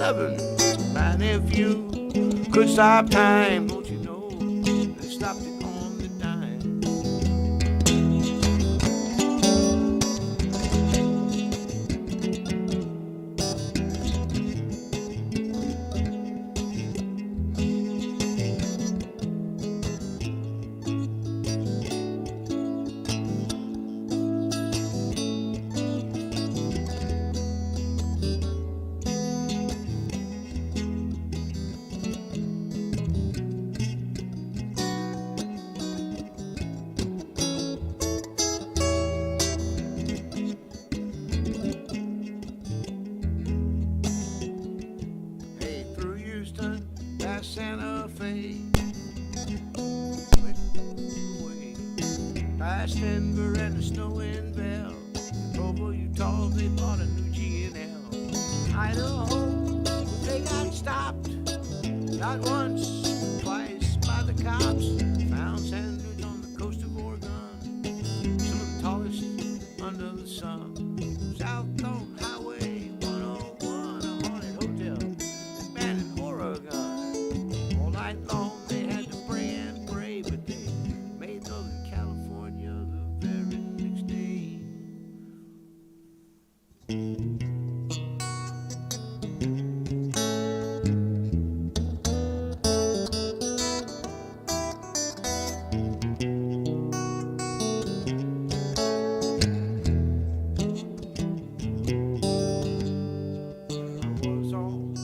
loving. Man, if you could stop time, don't you know, they stopped it on the dime. Santa Fe, past Denver and the snow in Bell, over Utah they bought a new G&L. Idaho, they got stopped, not once, twice by the cops. Found sanders on the coast of Oregon, some of the tallest under the sun. South Dome Highway 101, a haunted hotel, abandoned Oregon. Night long they had to pray and pray, but they made Northern California the very next day. I was on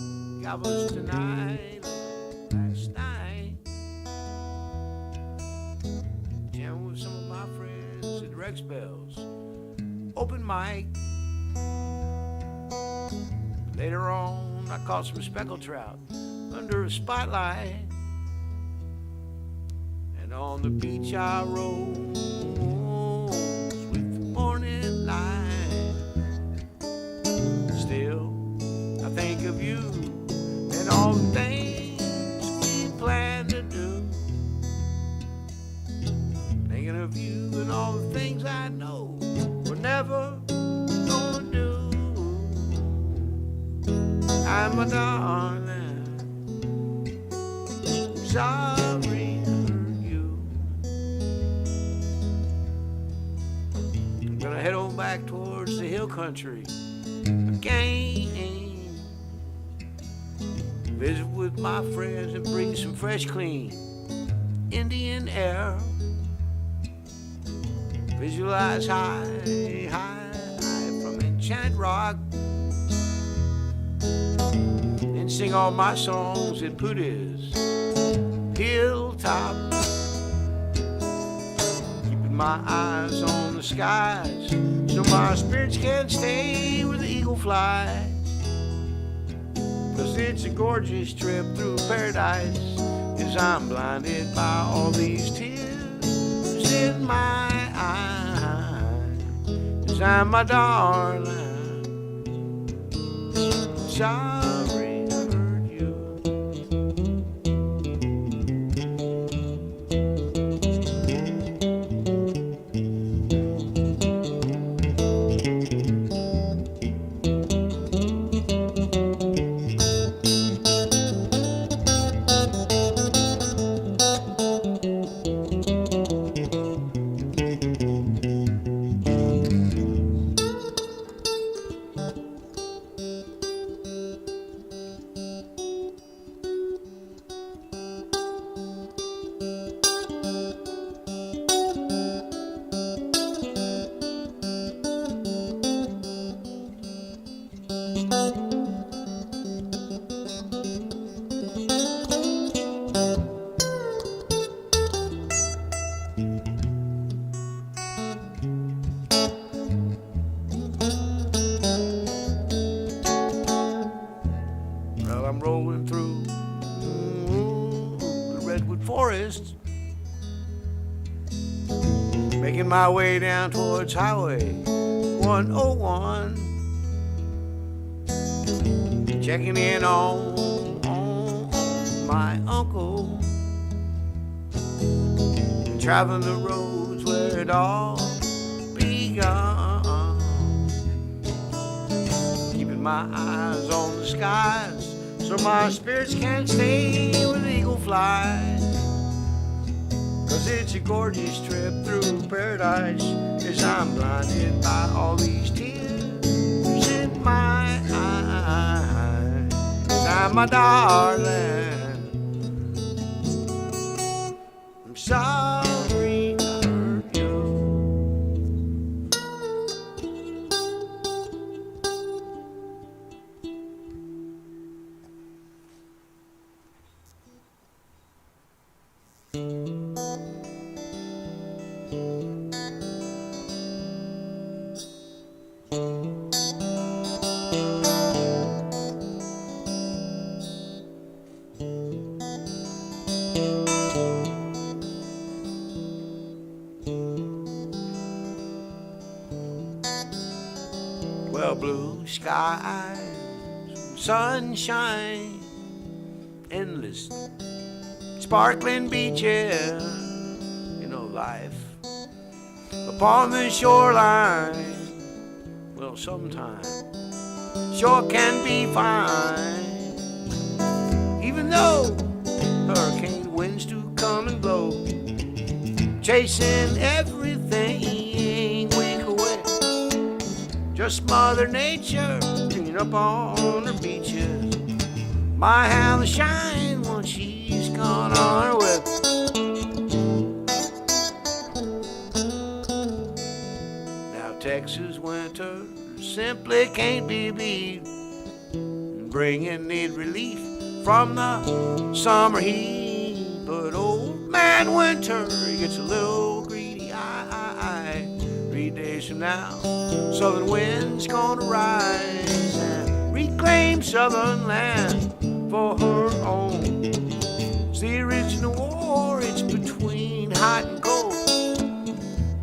Galveston Island last night, jamming with some of my friends at Rex Bells, open mic. Later on, I caught some speckled trout under a spotlight, and on the beach I rose with the morning light. Still, I think of you and all the things plan to do, thinking of you and all the things I know we're never gonna do. I'm a darling, sorry I hurt you. I'm gonna head on back towards the hill country again, visit with my friends and breathe some fresh, clean Indian air. Visualize high, high, high from Enchanted Rock, and sing all my songs at Poota's hilltop, keeping my eyes on the skies so my spirits can stay where the eagle flies. 'Cause it's a gorgeous trip through paradise, as I'm blinded by all these tears in my eyes. 'Cause I'm my darling, sorry I hurt you. Making my way down towards Highway 101, checking in on my uncle, traveling the roads where it all begun, keeping my eyes on the skies so my spirits can't stay with eagle flight. 'Cause it's a gorgeous trip through paradise as I'm blinded by all these tears in my eyes. I'm my darling, I'm sorry I hurt you. Well, blue skies, sunshine, endless sparkling beaches, you know, life upon the shoreline. Well, sometimes sure can be fine, even though hurricane winds do come and blow, chasing everything weak away. Just Mother Nature clean up on her beaches. My, how they shine once she's gone on her way. Now Texas winter simply can't be beat, bringing need relief from the summer heat. But old man winter gets a little greedy. 3 days from now, southern wind's gonna rise and reclaim southern land for her own. It's the original war, it's between hot and cold.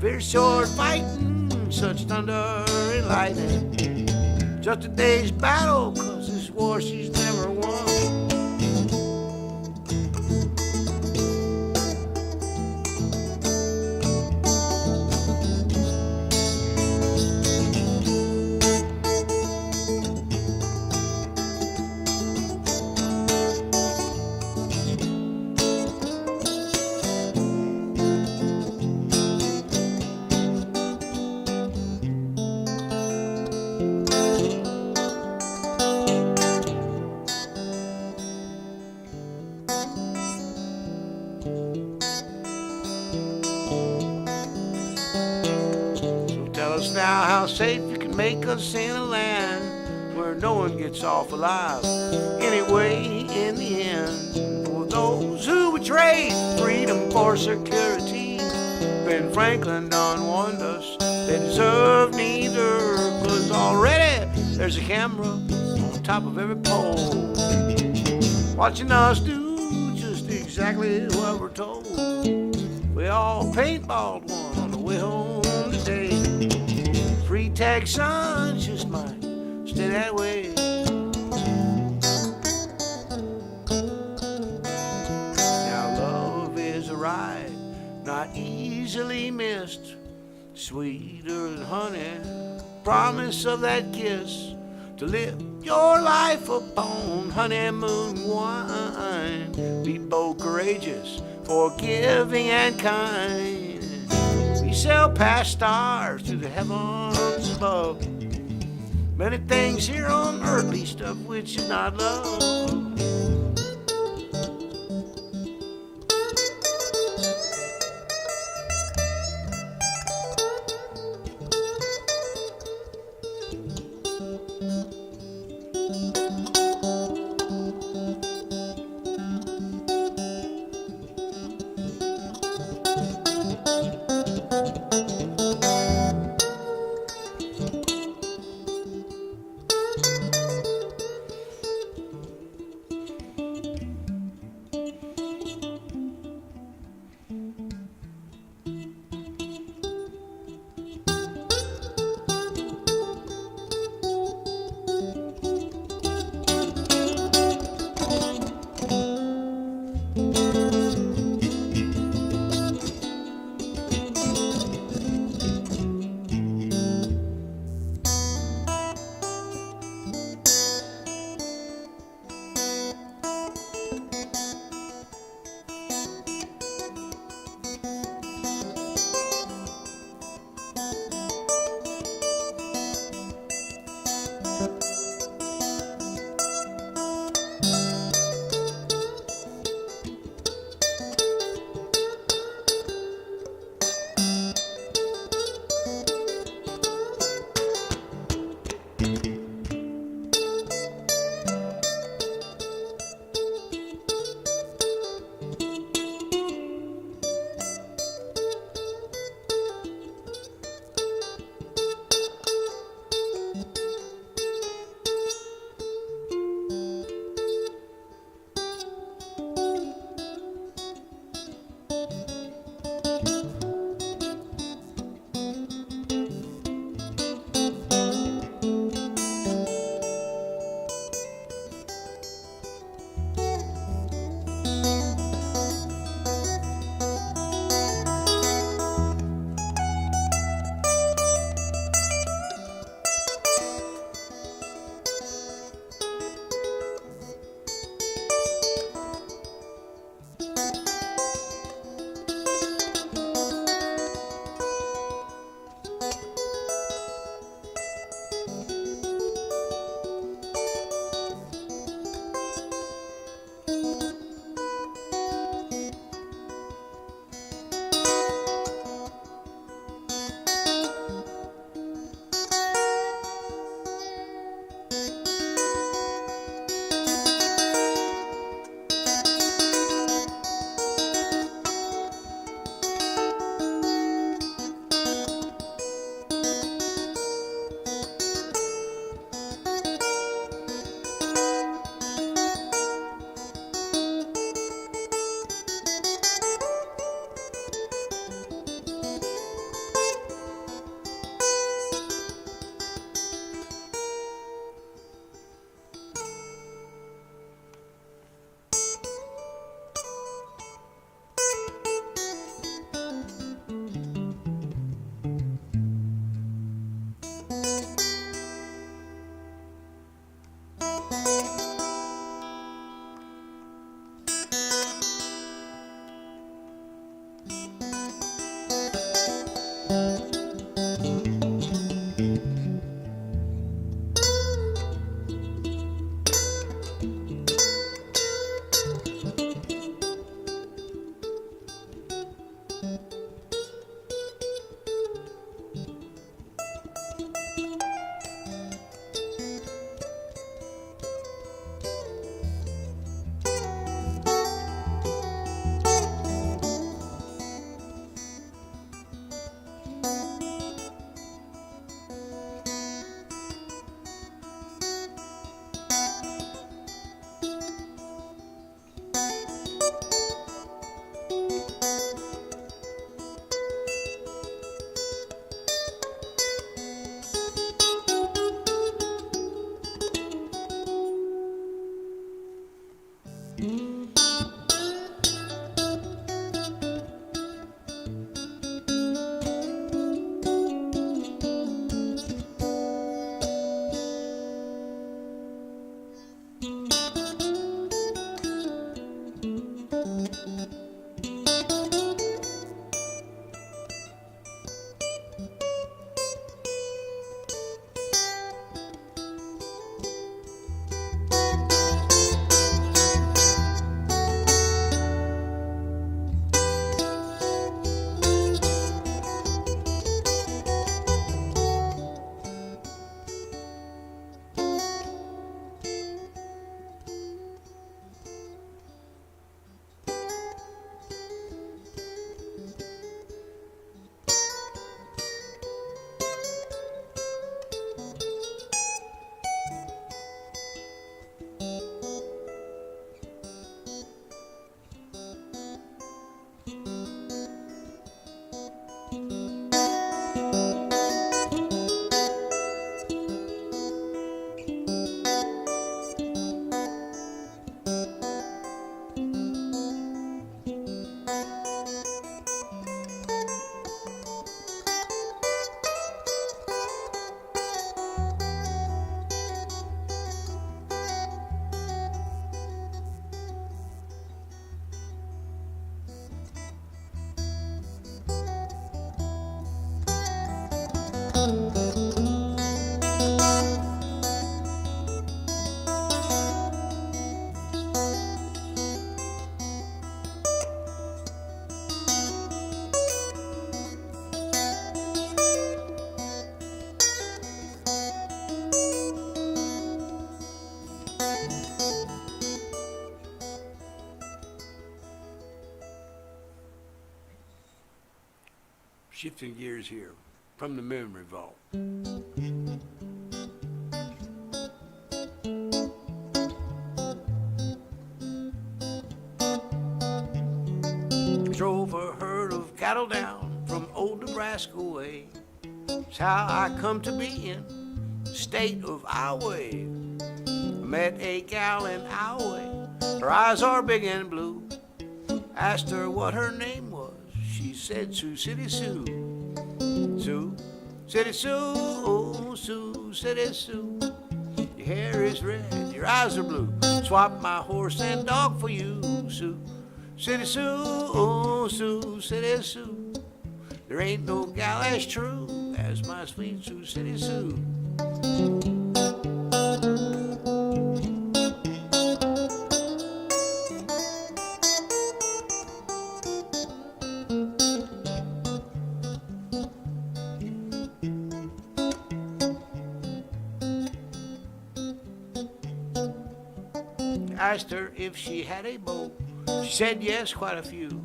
Fierce sword fighting, such thunder and lightning. Just a day's battle, 'cause this war she's never won. Now how safe you can make us in a land where no one gets off alive anyway in the end. For those who betrayed freedom for security, Ben Franklin done warned us they deserve neither, 'cause already there's a camera on top of every pole watching us do just exactly what we're told. We all paintballed one on the way home today. Free tag sons just might stay that way. Now love is a ride not easily missed, sweeter than honey, promise of that kiss, to live your life upon honeymoon wine. Be bold, courageous, forgiving and kind. We sail past stars through the heavens above. Many things here on earth, least of which is not love. Shifting gears here from the memory vault. Drove a herd of cattle down from old Nebraska way. It's how I come to be in the state of Iowa. I met a gal in Iowa. Her eyes are big and blue. Asked her what her name was. She said Sioux City Sue. Sioux City Sue, oh, Sioux City Sue. Your hair is red, your eyes are blue. Swap my horse and dog for you, Sioux City Sue, oh, Sioux City Sue. There ain't no gal as true as my sweet Sioux City Sue. Asked her if she had a beau. She said yes, quite a few.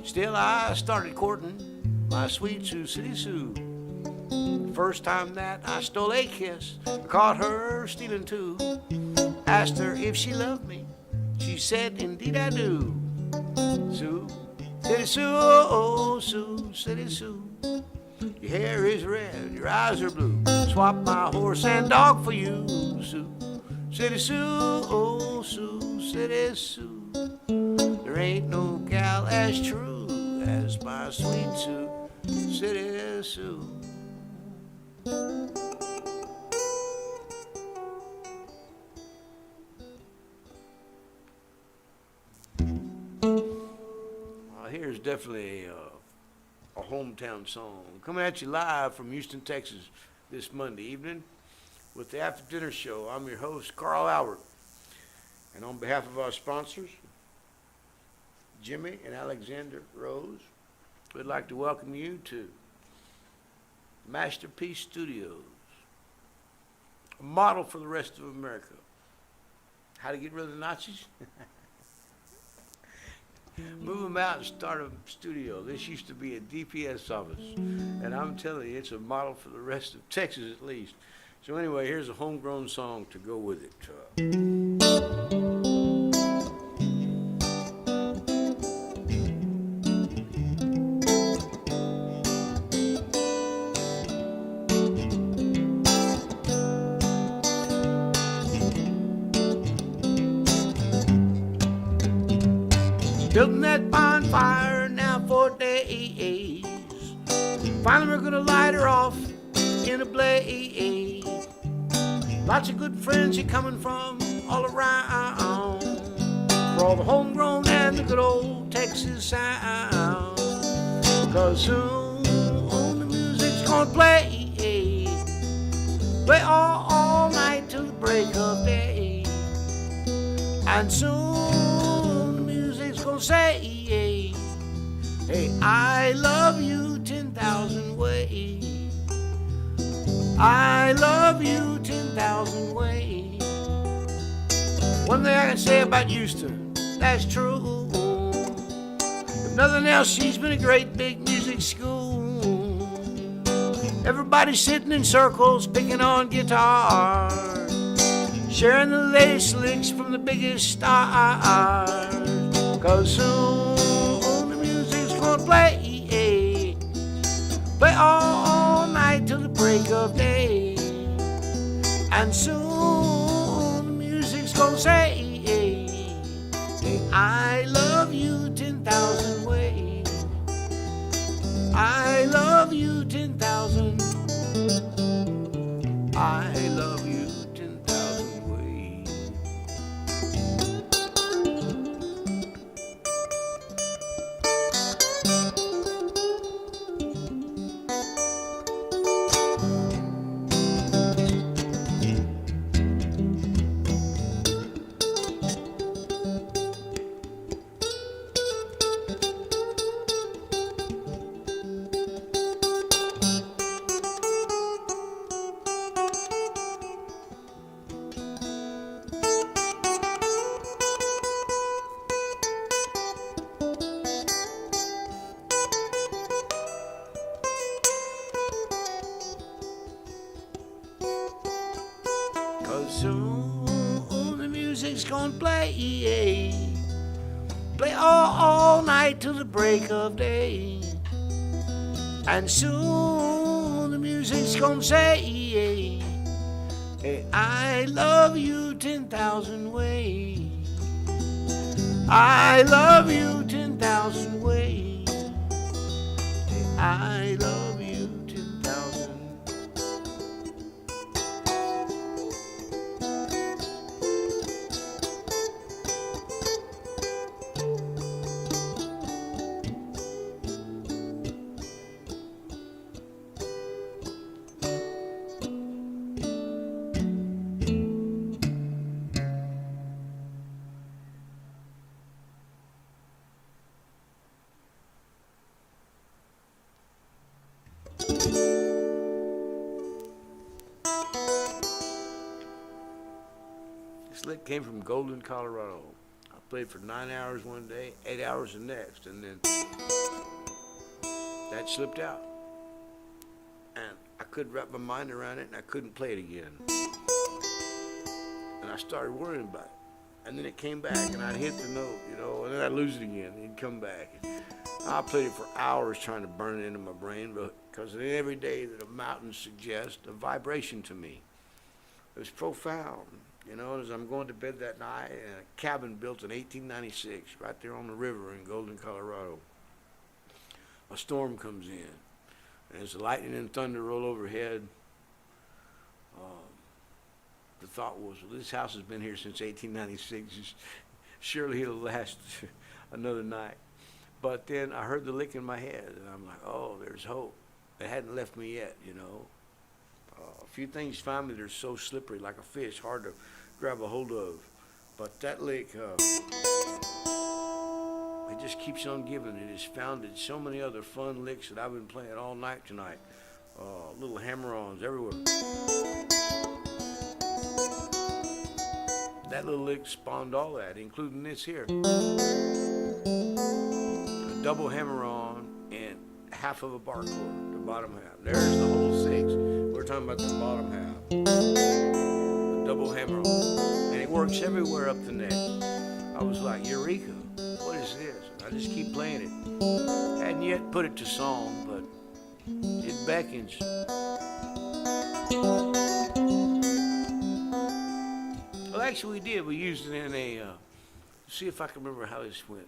Still I started courting my sweet Sioux City Sue. The first time that I stole a kiss, I caught her stealing two. Asked her if she loved me. She said, indeed I do. Sioux City Sue, oh, Sioux City Sue. Your hair is red, your eyes are blue. Swap my horse and dog for you, Sioux City Sue, oh, Sioux City Sue. There ain't no gal as true as my sweet Sioux City Sue. Well, here's definitely a hometown song. Coming at you live from Houston, Texas this Monday evening with the After Dinner Show. I'm your host, Carl Albert. And on behalf of our sponsors, Jimmy and Alexander Rose, we'd like to welcome you to Mvsterpeace Studios, a model for the rest of America. How to get rid of the Nazis? Move them out and start a studio. This used to be a DPS office, and I'm telling you, it's a model for the rest of Texas at least. So anyway, here's a homegrown song to go with it. Building that bonfire now for days. Finally we're gonna light her off in a blaze. Lots of good friends are coming from all around for all the homegrown and the good old Texas sound. Cause soon the music's gonna play all night till the break of day. And soon the music's gonna say, hey, I love you 10,000 ways. I love you 10,000 ways. One thing I can say about Houston, that's true. If nothing else, she's been a great big music school. Everybody's sitting in circles, picking on guitar, sharing the latest licks from the biggest stars. Cause soon the music's gonna play all night till the break of day. And soon the music's gonna say, I love you 10,000 ways. I love you 10,000. I love you 10,000 ways. soon the music's gonna play. Play all night till the break of day. And soon the music's gonna say, hey, I love you 10,000 ways. I love you 10,000 ways. Hey, I love you 10,000. This lick came from Golden, Colorado. I played for 9 hours one day, 8 hours the next, and then that slipped out. And I couldn't wrap my mind around it, and I couldn't play it again. And I started worrying about it. And then it came back, and I'd hit the note, you know, and then I'd lose it again, and it'd come back. I played it for hours trying to burn it into my brain, because every day that a mountain suggests a vibration to me. It was profound, you know, as I'm going to bed that night in a cabin built in 1896 right there on the river in Golden, Colorado. A storm comes in, and as the lightning and thunder roll overhead, the thought was, well, this house has been here since 1896. Surely it'll last another night. But then I heard the lick in my head, and I'm like, oh, there's hope. It hadn't left me yet, you know. A few things find me that are so slippery, like a fish, hard to grab a hold of. But that lick, it just keeps on giving. It has founded so many other fun licks that I've been playing all night tonight. Little hammer-ons everywhere. That little lick spawned all that, including this here. A double hammer-on and half of a bar chord, the bottom half. There's the whole 6. We're talking about the bottom half. The double hammer-on. And it works everywhere up the neck. I was like, Eureka, what is this? I just keep playing it. Hadn't yet put it to song, but it beckons. Well, actually we did. We used it in a, see if I can remember how this went.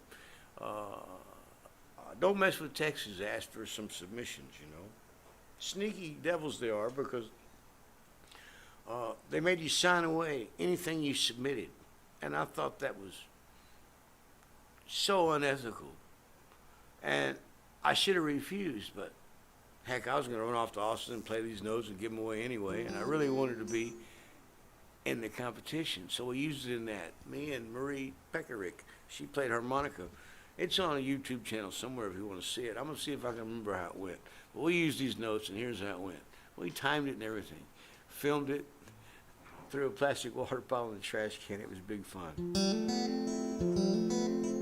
Don't Mess with Texas asked for some submissions, you know. Sneaky devils they are, because they made you sign away anything you submitted. And I thought that was so unethical. And I should have refused, but heck, I was going to run off to Austin and play these notes and give them away anyway. And I really wanted to be in the competition. So we used it in that. Me and Marie Peckerick, she played harmonica. It's on a YouTube channel somewhere if you want to see it. I'm going to see if I can remember how it went. But we used these notes, and here's how it went. We timed it and everything. Filmed it, threw a plastic water bottle in the trash can. It was big fun.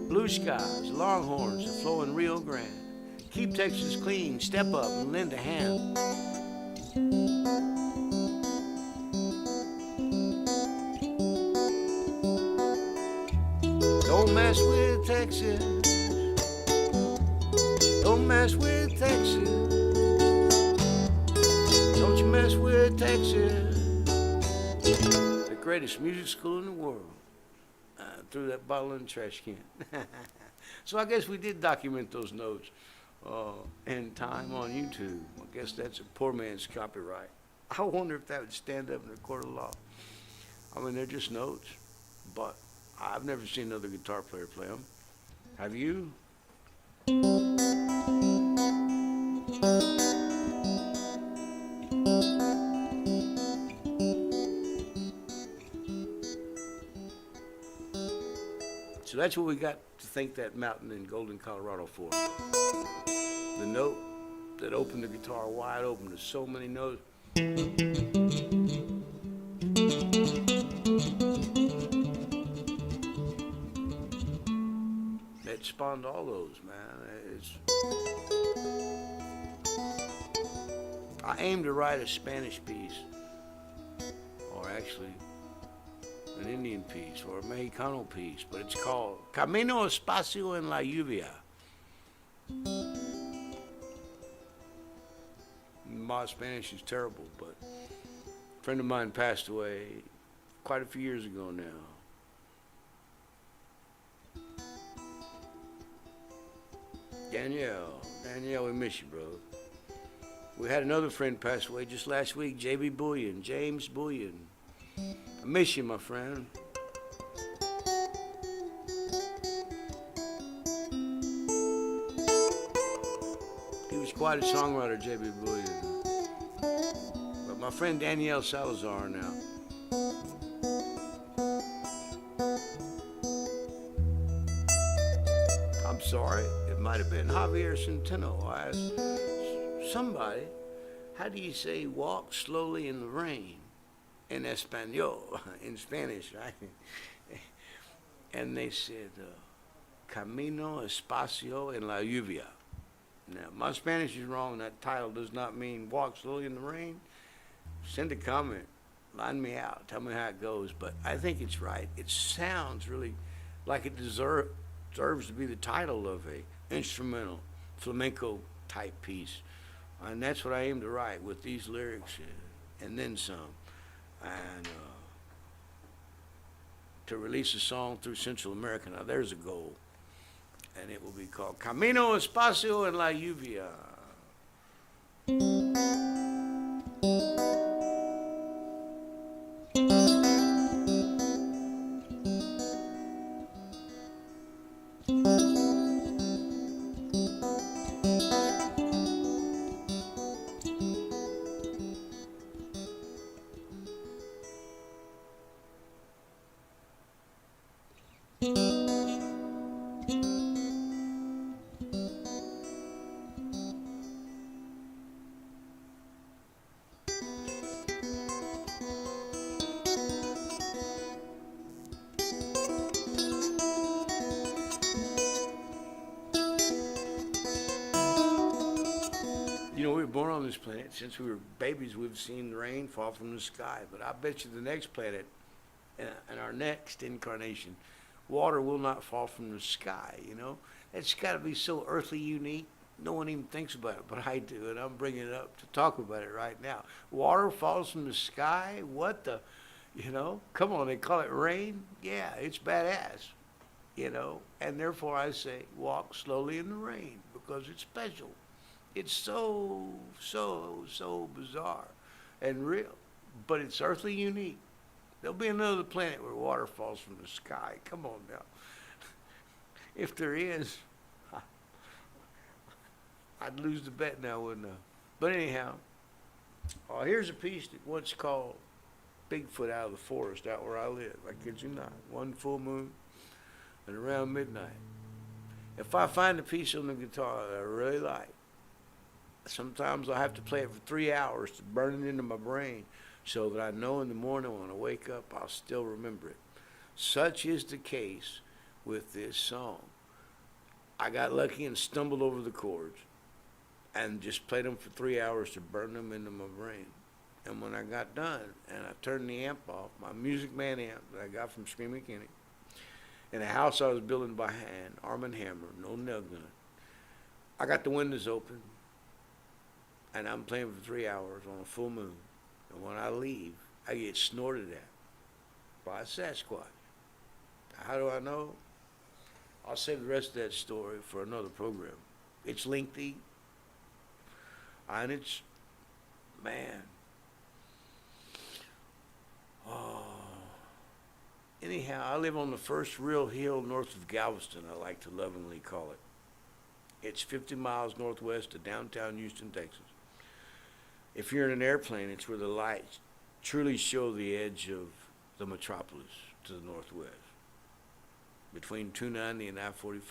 Blue skies, longhorns, are flowing real grand. Keep Texas clean, step up and lend a hand. Don't mess with Texas. Don't mess with Texas. Don't you mess with Texas. The greatest music school in the world. Threw that bottle in the trash can. So I guess we did document those notes in time on YouTube. I guess that's a poor man's copyright. I wonder if that would stand up in a court of law. I mean, they're just notes, but I've never seen another guitar player play them. Have you? So that's what we got to thank that mountain in Golden, Colorado for. The note that opened the guitar wide open to so many notes. That spawned all those, man. I aim to write a Spanish piece, or actually an Indian piece or a Mexicano piece, but it's called Camino Espacio en la Lluvia. My Spanish is terrible, but a friend of mine passed away quite a few years ago now. Danielle, we miss you, bro. We had another friend pass away just last week, James Bullion. I miss you, my friend. He was quite a songwriter, J.B. Bullion. But my friend Danielle Salazar now. I'm sorry, it might have been Javier Centeno. I asked somebody, how do you say walk slowly in the rain in Espanol, in Spanish, right? And they said, Camino Espacio en la Lluvia. Now, my Spanish is wrong. That title does not mean walk slowly in the rain. Send a comment. Line me out. Tell me how it goes. But I think it's right. It sounds really like it deserves to be the title of a instrumental flamenco type piece. And that's what I aim to write with these lyrics and then some. And to release a song through Central America. Now, there's a goal. And it will be called Camino Espacio en la Lluvia. You know, we were born on this planet. Since we were babies, we've seen the rain fall from the sky. But I bet you the next planet, in our next incarnation, water will not fall from the sky, you know? It's got to be so earthly unique. No one even thinks about it, but I do, and I'm bringing it up to talk about it right now. Water falls from the sky? What the, you know? Come on, they call it rain? Yeah, it's badass, you know? And therefore I say, walk slowly in the rain, because it's special. It's so bizarre and real, but it's earthly unique. There'll be another planet where water falls from the sky. Come on now. If there is, I'd lose the bet now, wouldn't I? But anyhow, here's a piece that once called Bigfoot Out of the Forest out where I live. I kid you not. One full moon and around midnight. If I find a piece on the guitar that I really like, sometimes I have to play it for 3 hours to burn it into my brain so that I know in the morning when I wake up I'll still remember it. Such is the case with this song. I got lucky and stumbled over the chords and just played them for 3 hours to burn them into my brain. And when I got done and I turned the amp off, my Music Man amp that I got from Screaming Kenny, in a house I was building by hand, arm and hammer, no nail gun, I got the windows open and I'm playing for 3 hours on a full moon. And when I leave, I get snorted at by a Sasquatch. How do I know? I'll save the rest of that story for another program. It's lengthy, and it's, man. Anyhow, I live on the first real hill north of Galveston, I like to lovingly call it. It's 50 miles northwest of downtown Houston, Texas. If you're in an airplane, it's where the lights truly show the edge of the metropolis to the northwest, between 290 and I-45.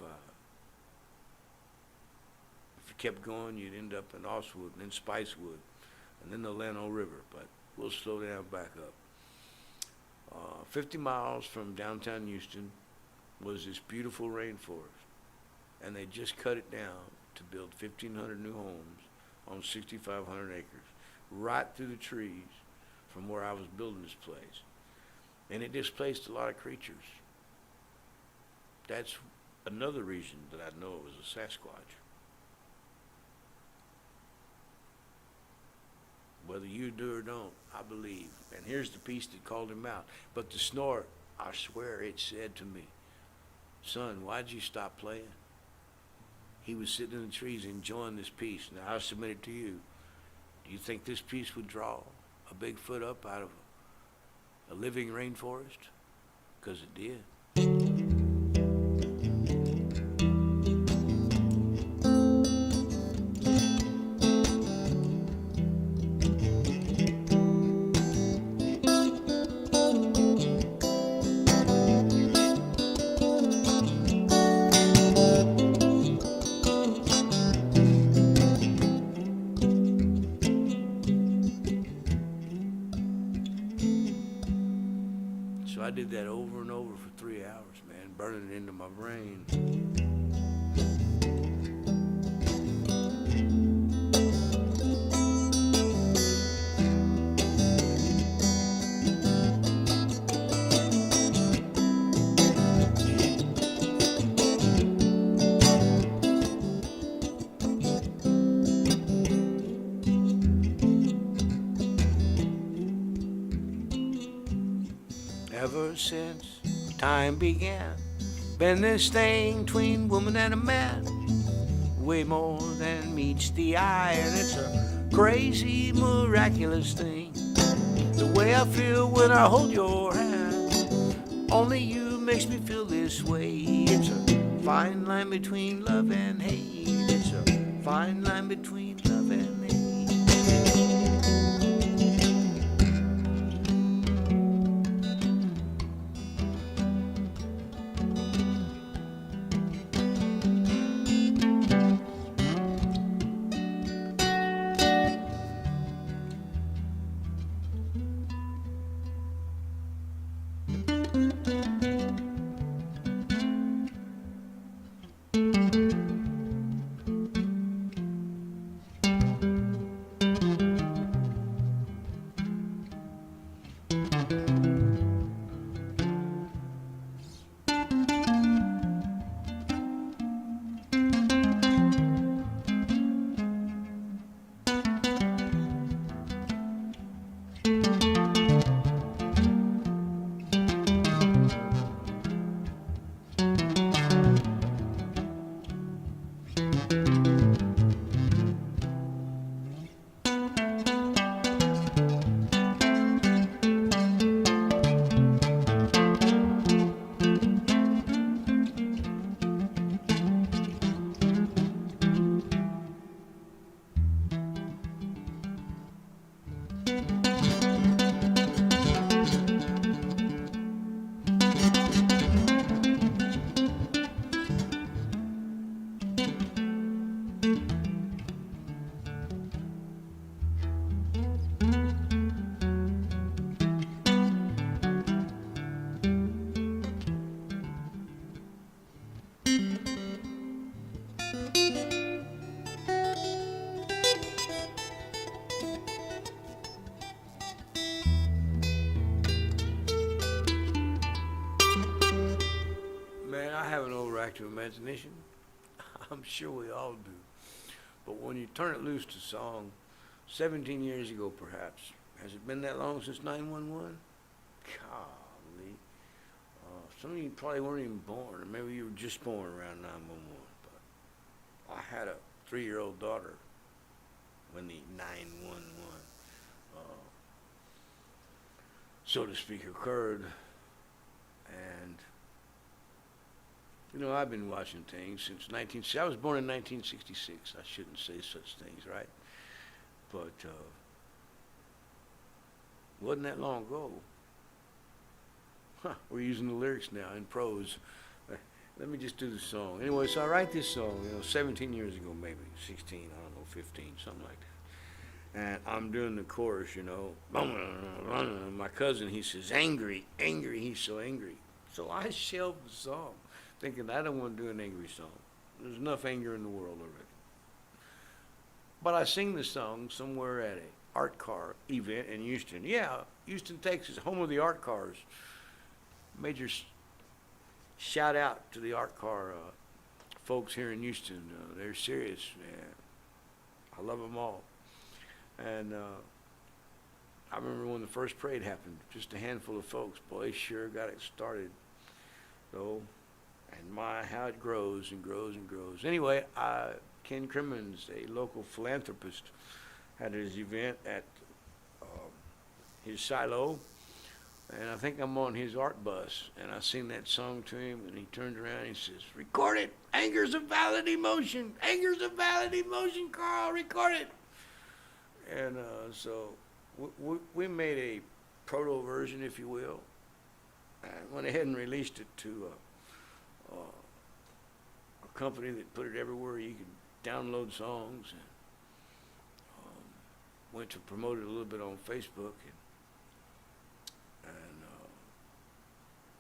If you kept going, you'd end up in Oswood and then Spicewood and then the Llano River, but we'll slow down back up. 50 miles from downtown Houston was this beautiful rainforest, and they just cut it down to build 1,500 new homes on 6,500 acres, right through the trees from where I was building this place. And it displaced a lot of creatures. That's another reason that I know it was a Sasquatch. Whether you do or don't, I believe. And here's the piece that called him out. But the snort, I swear it said to me, son, why'd you stop playing? He was sitting in the trees enjoying this piece. Now I submit it to you. Do you think this piece would draw a Bigfoot up out of a living rainforest? Because it did. I did that over and over for 3 hours, man, burning it into my brain. Ever since time began, been this thing between woman and a man, way more than meets the eye, and it's a crazy, miraculous thing. The way I feel when I hold your hand, only you makes me feel this way. It's a fine line between love and hate. It's a fine line between love and hate. To imagination, I'm sure we all do. But when you turn it loose to song, 17 years ago perhaps, has it been that long since 911? Golly. Some of you probably weren't even born, or maybe you were just born around 911. But I had a 3-year-old daughter when the 911, so to speak, occurred. And you know, I've been watching things since I was born in 1966. I shouldn't say such things, right? But wasn't that long ago. We're using the lyrics now in prose. Let me just do the song. Anyway, so I write this song, 17 years ago, maybe 16, I don't know, 15, something like that. And I'm doing the chorus, My cousin, he says, angry, angry, he's so angry. So I shelved the song, thinking I don't want to do an angry song. There's enough anger in the world already. But I sing the song somewhere at a art car event in Houston. Yeah, Houston, Texas, home of the art cars. major shout out to the art car folks here in Houston. They're serious, man. I love them all. And I remember when the first parade happened, just a handful of folks. Boy, they sure got it started. So, and my, how it grows and grows and grows. Anyway, Ken Crimmins, a local philanthropist, had his event at his silo, and I think I'm on his art bus, and I sing that song to him, and he turns around and he says, "Record it. Anger's a valid emotion. Anger's a valid emotion, Carl. Record it." And so we made a proto version, if you will, and went ahead and released it to a company that put it everywhere you could download songs, and went to promote it a little bit on Facebook, and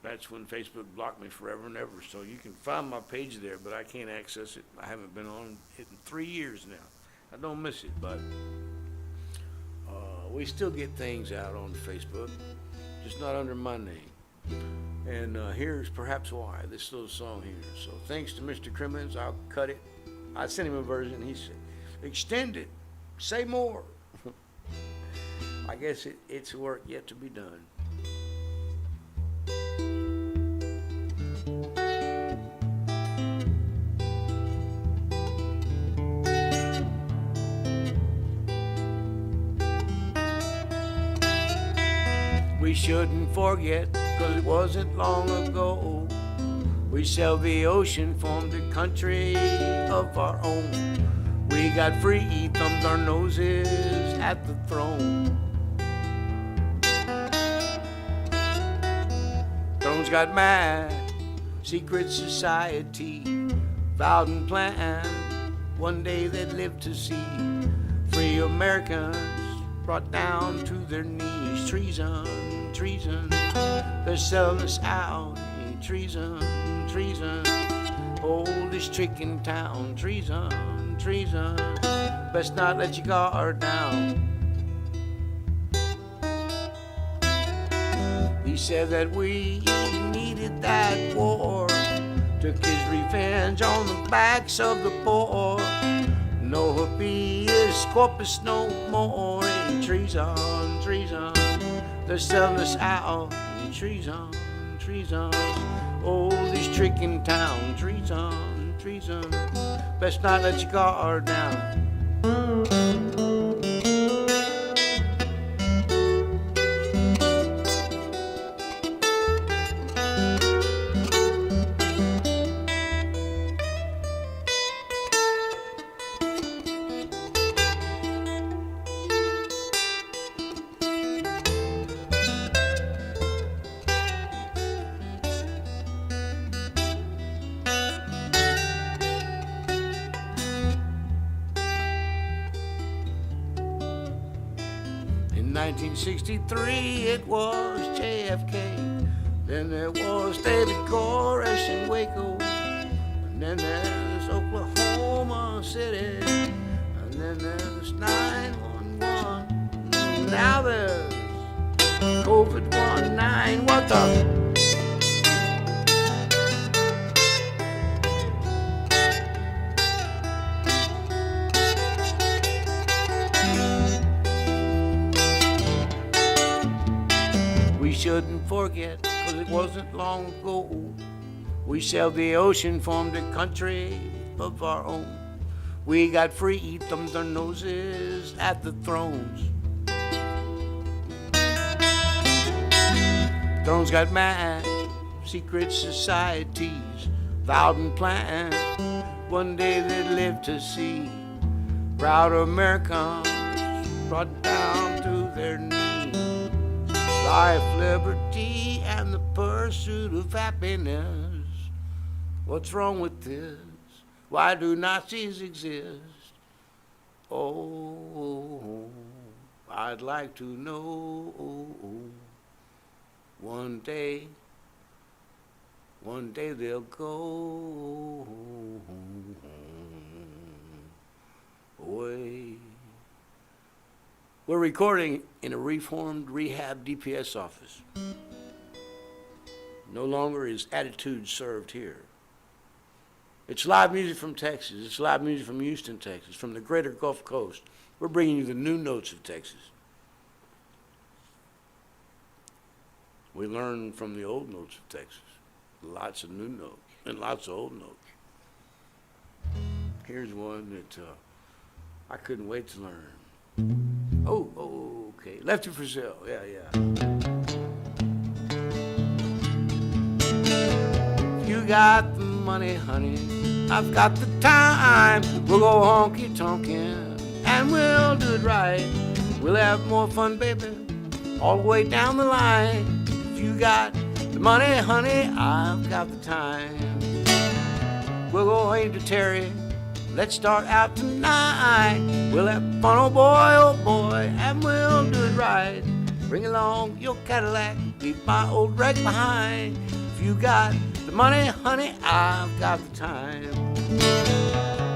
that's when Facebook blocked me forever and ever. So you can find my page there, but I can't access it. I haven't been on it in 3 years now. I don't miss it, but we still get things out on Facebook, just not under my name. And here's perhaps why, this little song here. So thanks to Mr. Crimmins, I'll cut it. I sent him a version. He said, "Extend it, say more." I guess it's work yet to be done. We shouldn't forget, 'cause it wasn't long ago, we sailed the ocean, formed a country of our own. We got free, thumbed our noses at the throne. Thrones got mad, secret society, vowed and planned, one day they'd live to see free Americans brought down to their knees. Treason, treason, they're selling us out. Treason, treason, oldest trick in town. Treason, treason, best not let your guard down. He said that we needed that war, took his revenge on the backs of the poor. No habeas corpus no more. Treason, treason, they're selling us out. Treason, treason, oldest trick in town. Treason, treason, best not let your guard down. In 1963 it was JFK, then there was David Koresh in Waco, and then there's Oklahoma City, and then there's 911, now there's COVID-19. What the? We shouldn't forget, 'cause it wasn't long ago, we sailed the ocean, formed a country of our own. We got free, thumbed our noses at the thrones. Thrones got mad, secret societies, vowed and planned, one day they'd live to see proud Americans brought down to their knees. Life, liberty, and the pursuit of happiness. What's wrong with this? Why do Nazis exist? Oh, I'd like to know. One day they'll go away. We're recording in a reformed rehab DPS office. No longer is attitude served here. It's live music from Texas. It's live music from Houston, Texas, from the greater Gulf Coast. We're bringing you the new notes of Texas. We learn from the old notes of Texas. Lots of new notes and lots of old notes. Here's one that I couldn't wait to learn. Oh, okay. Lefty Frizzell, yeah. You got the money, honey. I've got the time. We'll go honky-tonkin' and we'll do it right. We'll have more fun, baby, all the way down the line. If you got the money, honey, I've got the time. We'll go aim to Terry. Let's start out tonight. We'll have fun, oh boy, and we'll do it right. Bring along your Cadillac, leave my old wreck behind. If you got the money, honey, I've got the time.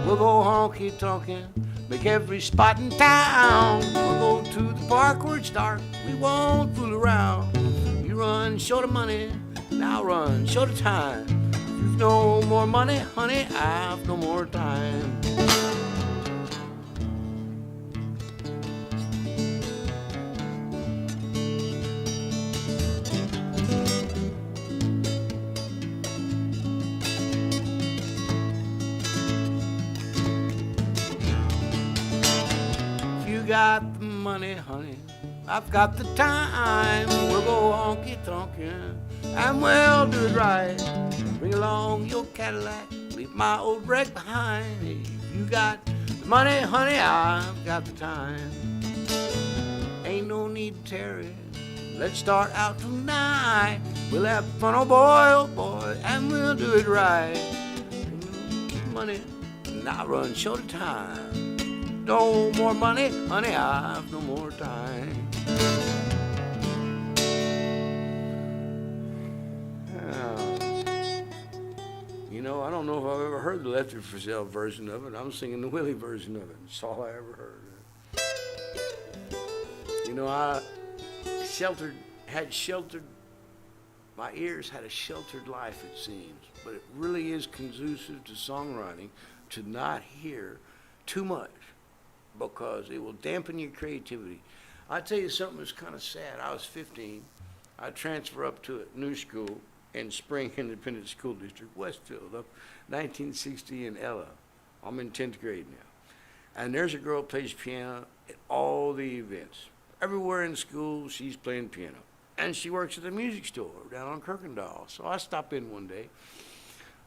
We'll go honky-tonkin', make every spot in town. We'll go to the park where it's dark, we won't fool around. You run short of money, and I'll run short of time. You've no more money, honey, I've no more time. If you got the money, honey, I've got the time. We'll go honky-tonkin' and we'll do it right. Bring along your Cadillac, leave my old wreck behind. Hey, if you got the money, honey, I've got the time. Ain't no need to tarry, let's start out tonight. We'll have fun, oh boy, and we'll do it right. Money, and I run short of time. No more money, honey, I've no more time. You know, I don't know if I've ever heard the Lefty Frizzell version of it. I'm singing the Willie version of it. That's all I ever heard. You know, my ears had a sheltered life, it seems. But it really is conducive to songwriting to not hear too much, because it will dampen your creativity. I'll tell you something that's kind of sad. I was 15. I transferred up to a new school in Spring Independent School District, Westfield, up 1960 in Ella. I'm in 10th grade now. And there's a girl who plays piano at all the events. Everywhere in school, she's playing piano. And she works at a music store down on Kirkendall. So I stopped in one day,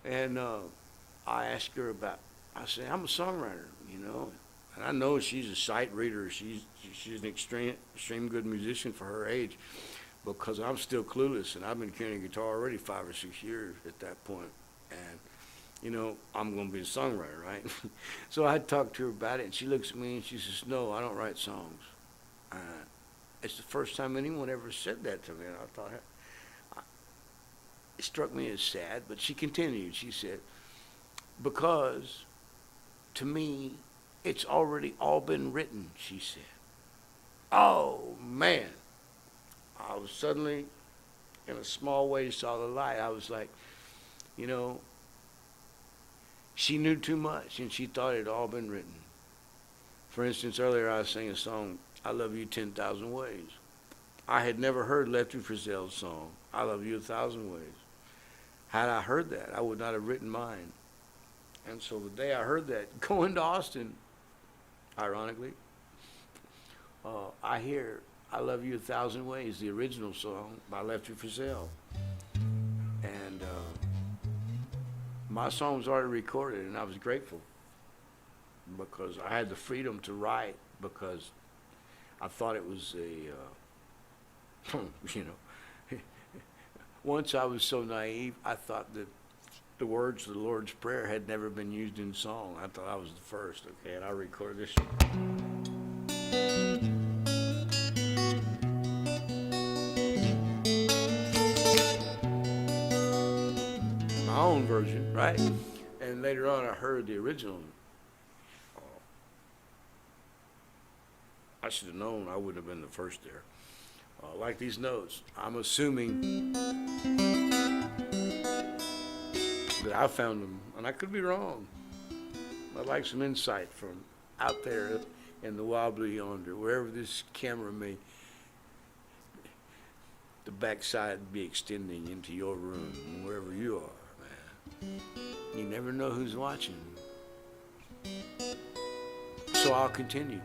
and I asked her I said, I'm a songwriter, you know. And I know she's a sight reader. She's an extreme good musician for her age, because I'm still clueless, and I've been carrying a guitar already 5 or 6 years at that point. And, you know, I'm going to be a songwriter, right? So I talked to her about it, and she looks at me and she says, no, I don't write songs. It's the first time anyone ever said that to me, and I thought, it struck me as sad, but she continued. She said, because to me, it's already all been written, she said. Oh, man. I was suddenly, in a small way, saw the light. I was like, you know, she knew too much, and she thought it had all been written. For instance, earlier I sang a song, I Love You 10,000 Ways. I had never heard Lefty Frizzell's song, I Love You 1,000 Ways. Had I heard that, I would not have written mine. And so the day I heard that, going to Austin, ironically, I hear I Love You 1,000 Ways, the original song by Lefty Frizzell. And my song was already recorded, and I was grateful because I had the freedom to write, because I thought it was you know, once I was so naive, I thought that the words of the Lord's Prayer had never been used in song. I thought I was the first, okay, and I recorded this. My own version, right? And later on I heard the original. I should have known I wouldn't have been the first there. Like these notes, I'm assuming but I found them, and I could be wrong. I'd like some insight from out there in the wild blue yonder, wherever this camera may, the backside be extending into your room, wherever you are, man. You never know who's watching. So I'll continue.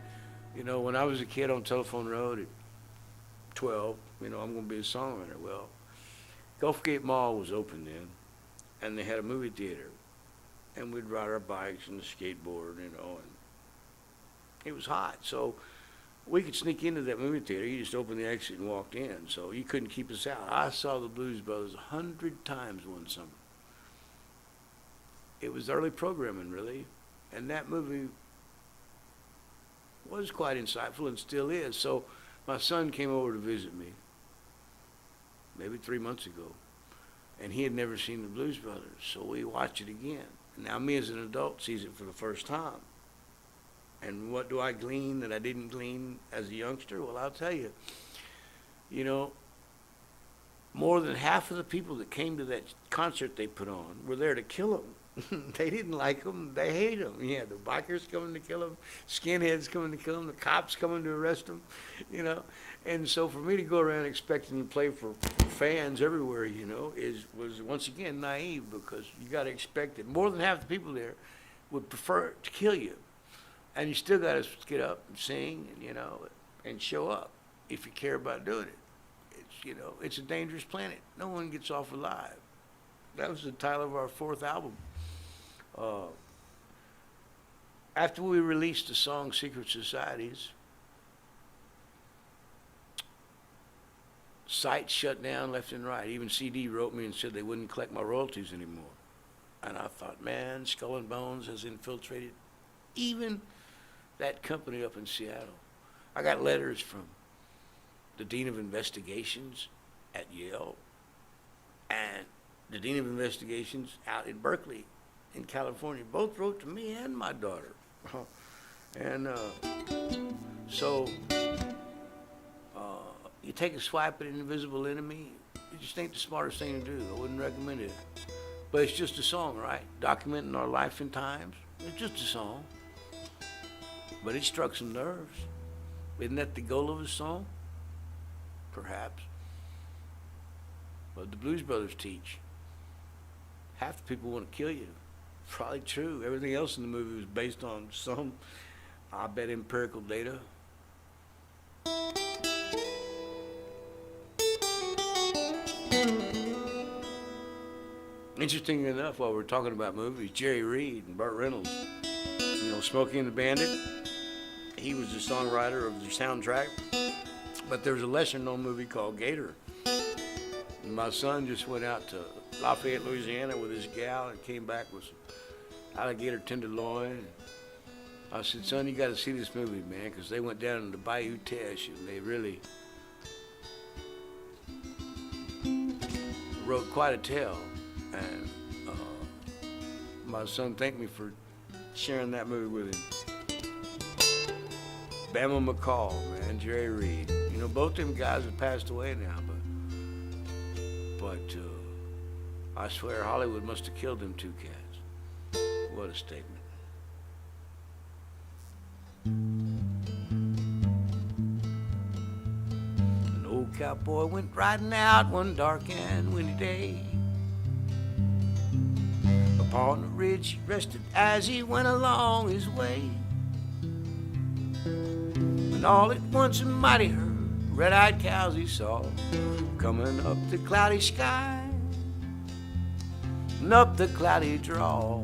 You know, when I was a kid on Telephone Road at 12, you know, I'm going to be a songwriter. Well, Gulfgate Mall was open then, and they had a movie theater. And we'd ride our bikes and skateboard, you know, and it was hot. So we could sneak into that movie theater. You just opened the exit and walked in. So you couldn't keep us out. I saw the Blues Brothers 100 times one summer. It was early programming, really. And that movie was quite insightful and still is. So my son came over to visit me maybe 3 months ago, and he had never seen the Blues Brothers, so we watched it again. Now me as an adult sees it for the first time. And what do I glean that I didn't glean as a youngster? Well, I'll tell you, you know, more than half of the people that came to that concert they put on were there to kill them. They didn't like them. They hate them. Yeah, the bikers coming to kill them, skinheads coming to kill them, the cops coming to arrest them, you know. And so for me to go around expecting to play for fans everywhere, you know, was once again naive, because you got to expect that more than half the people there would prefer to kill you. And you still got to get up and sing, and, you know, and show up if you care about doing it. It's, you know, it's a dangerous planet. No one gets off alive. That was the title of our 4th album. After we released the song Secret Societies, sites shut down left and right. Even CD wrote me and said they wouldn't collect my royalties anymore. And I thought, man, Skull and Bones has infiltrated even that company up in Seattle. I got letters from the Dean of Investigations at Yale and the Dean of Investigations out in Berkeley in California. Both wrote to me and my daughter. And so you take a swipe at an invisible enemy, it just ain't the smartest thing to do. I wouldn't recommend it. But it's just a song, right? Documenting our life and times. It's just a song. But it struck some nerves. Isn't that the goal of a song? Perhaps. But the Blues Brothers teach. Half the people want to kill you. Probably true. Everything else in the movie was based on some, I bet, empirical data. Interesting enough, while we're talking about movies, Jerry Reed and Burt Reynolds, you know, Smokey and the Bandit, he was the songwriter of the soundtrack. But there was a lesser-known movie called Gator. And my son just went out to Lafayette, Louisiana with his gal and came back with some alligator tenderloin. I said, son, you got to see this movie, man, because they went down to Bayou Teche and they really wrote quite a tale. And my son thanked me for sharing that movie with him. Bama McCall, man, Jerry Reed. You know, both them guys have passed away now, but I swear Hollywood must have killed them 2 cats. What a statement. An old cowboy went riding out one dark and windy day. Upon the ridge he rested as he went along his way. When all at once a mighty herd of red-eyed cows he saw coming up the cloudy sky and up the cloudy draw.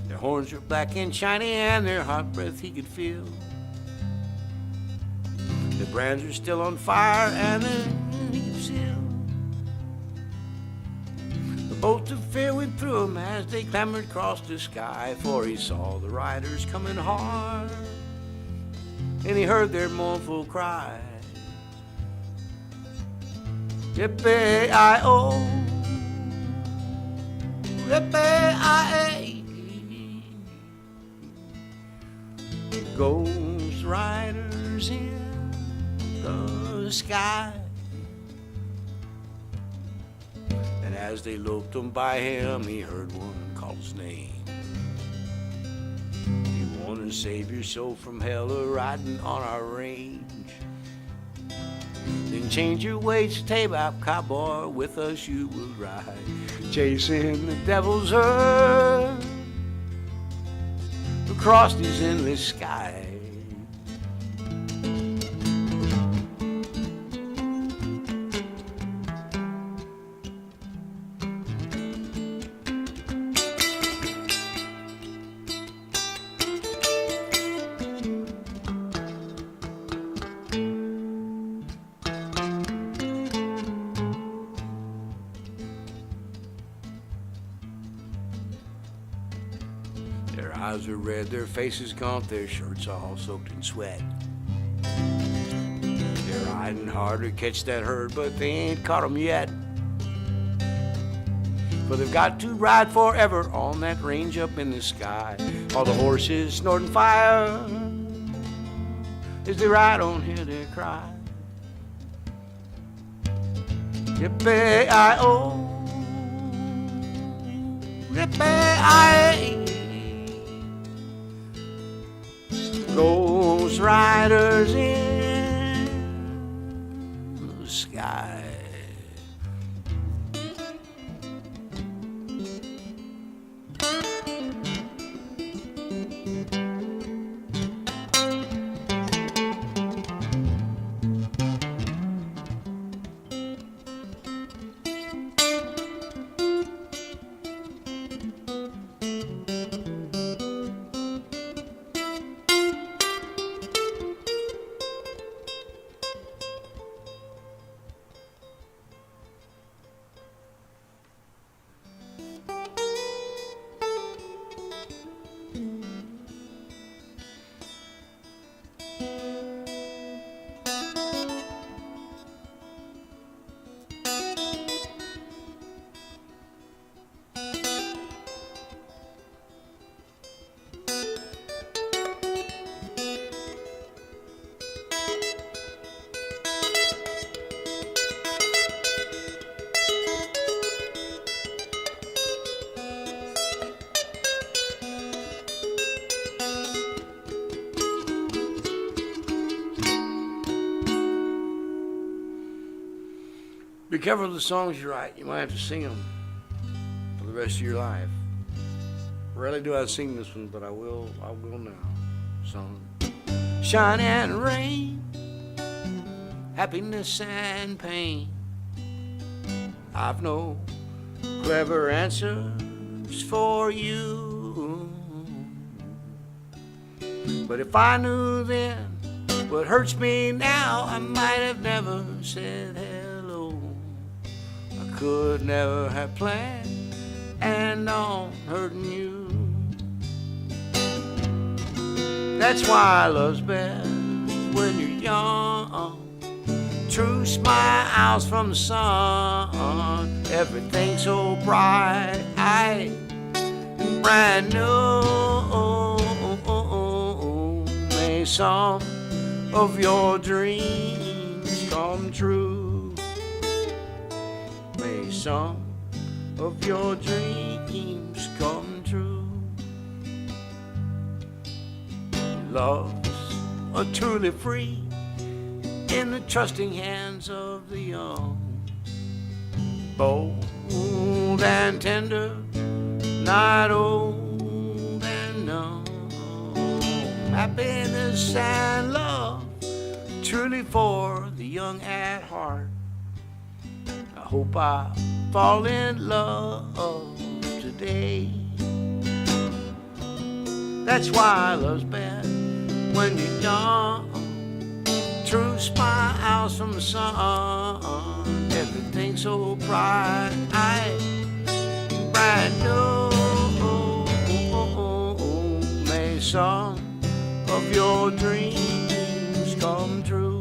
Their horns were black and shiny and their hot breath he could feel. Their brands were still on fire and their leaves still. The bolt of fear went through him as they clambered across the sky, for he saw the riders coming hard and he heard their mournful cry. Yippee-I-O, yippee-I-A, ghost riders in the sky. as they looked on by him, he heard one call his name. You want to save your soul from hell or riding on our range? Then change your ways to tabop, cowboy, with us you will ride, chasing the devil's herd across these endless skies. Eyes are red, their faces gaunt, their shirts all soaked in sweat. They're riding hard to catch that herd, but they ain't caught 'em yet. For they've got to ride forever on that range up in the sky, while the horses snorting fire as they ride on, hear their cry. Yippee-I-O, yippee-I-O. Ghost riders in the sky. Be careful of the songs you write. You might have to sing them for the rest of your life. Rarely do I sing this one, but I will now. Song. Shine and rain, happiness and pain. I've no clever answers for you, but if I knew then what hurts me now, I might have never said hello. I could never have planned and on hurting you. That's why love's best when you're young. True smiles from the sun. Everything's so bright and brand new. May some of your dreams come true. May some of your dreams come true. Love's are truly free in the trusting hands of the young. Bold and tender, not old and numb. Happiness and love, truly for the young at heart. I hope I fall in love today. That's why love's best when you're young. True smiles from the sun. Everything's so bright, brand new. May some of your dreams come true.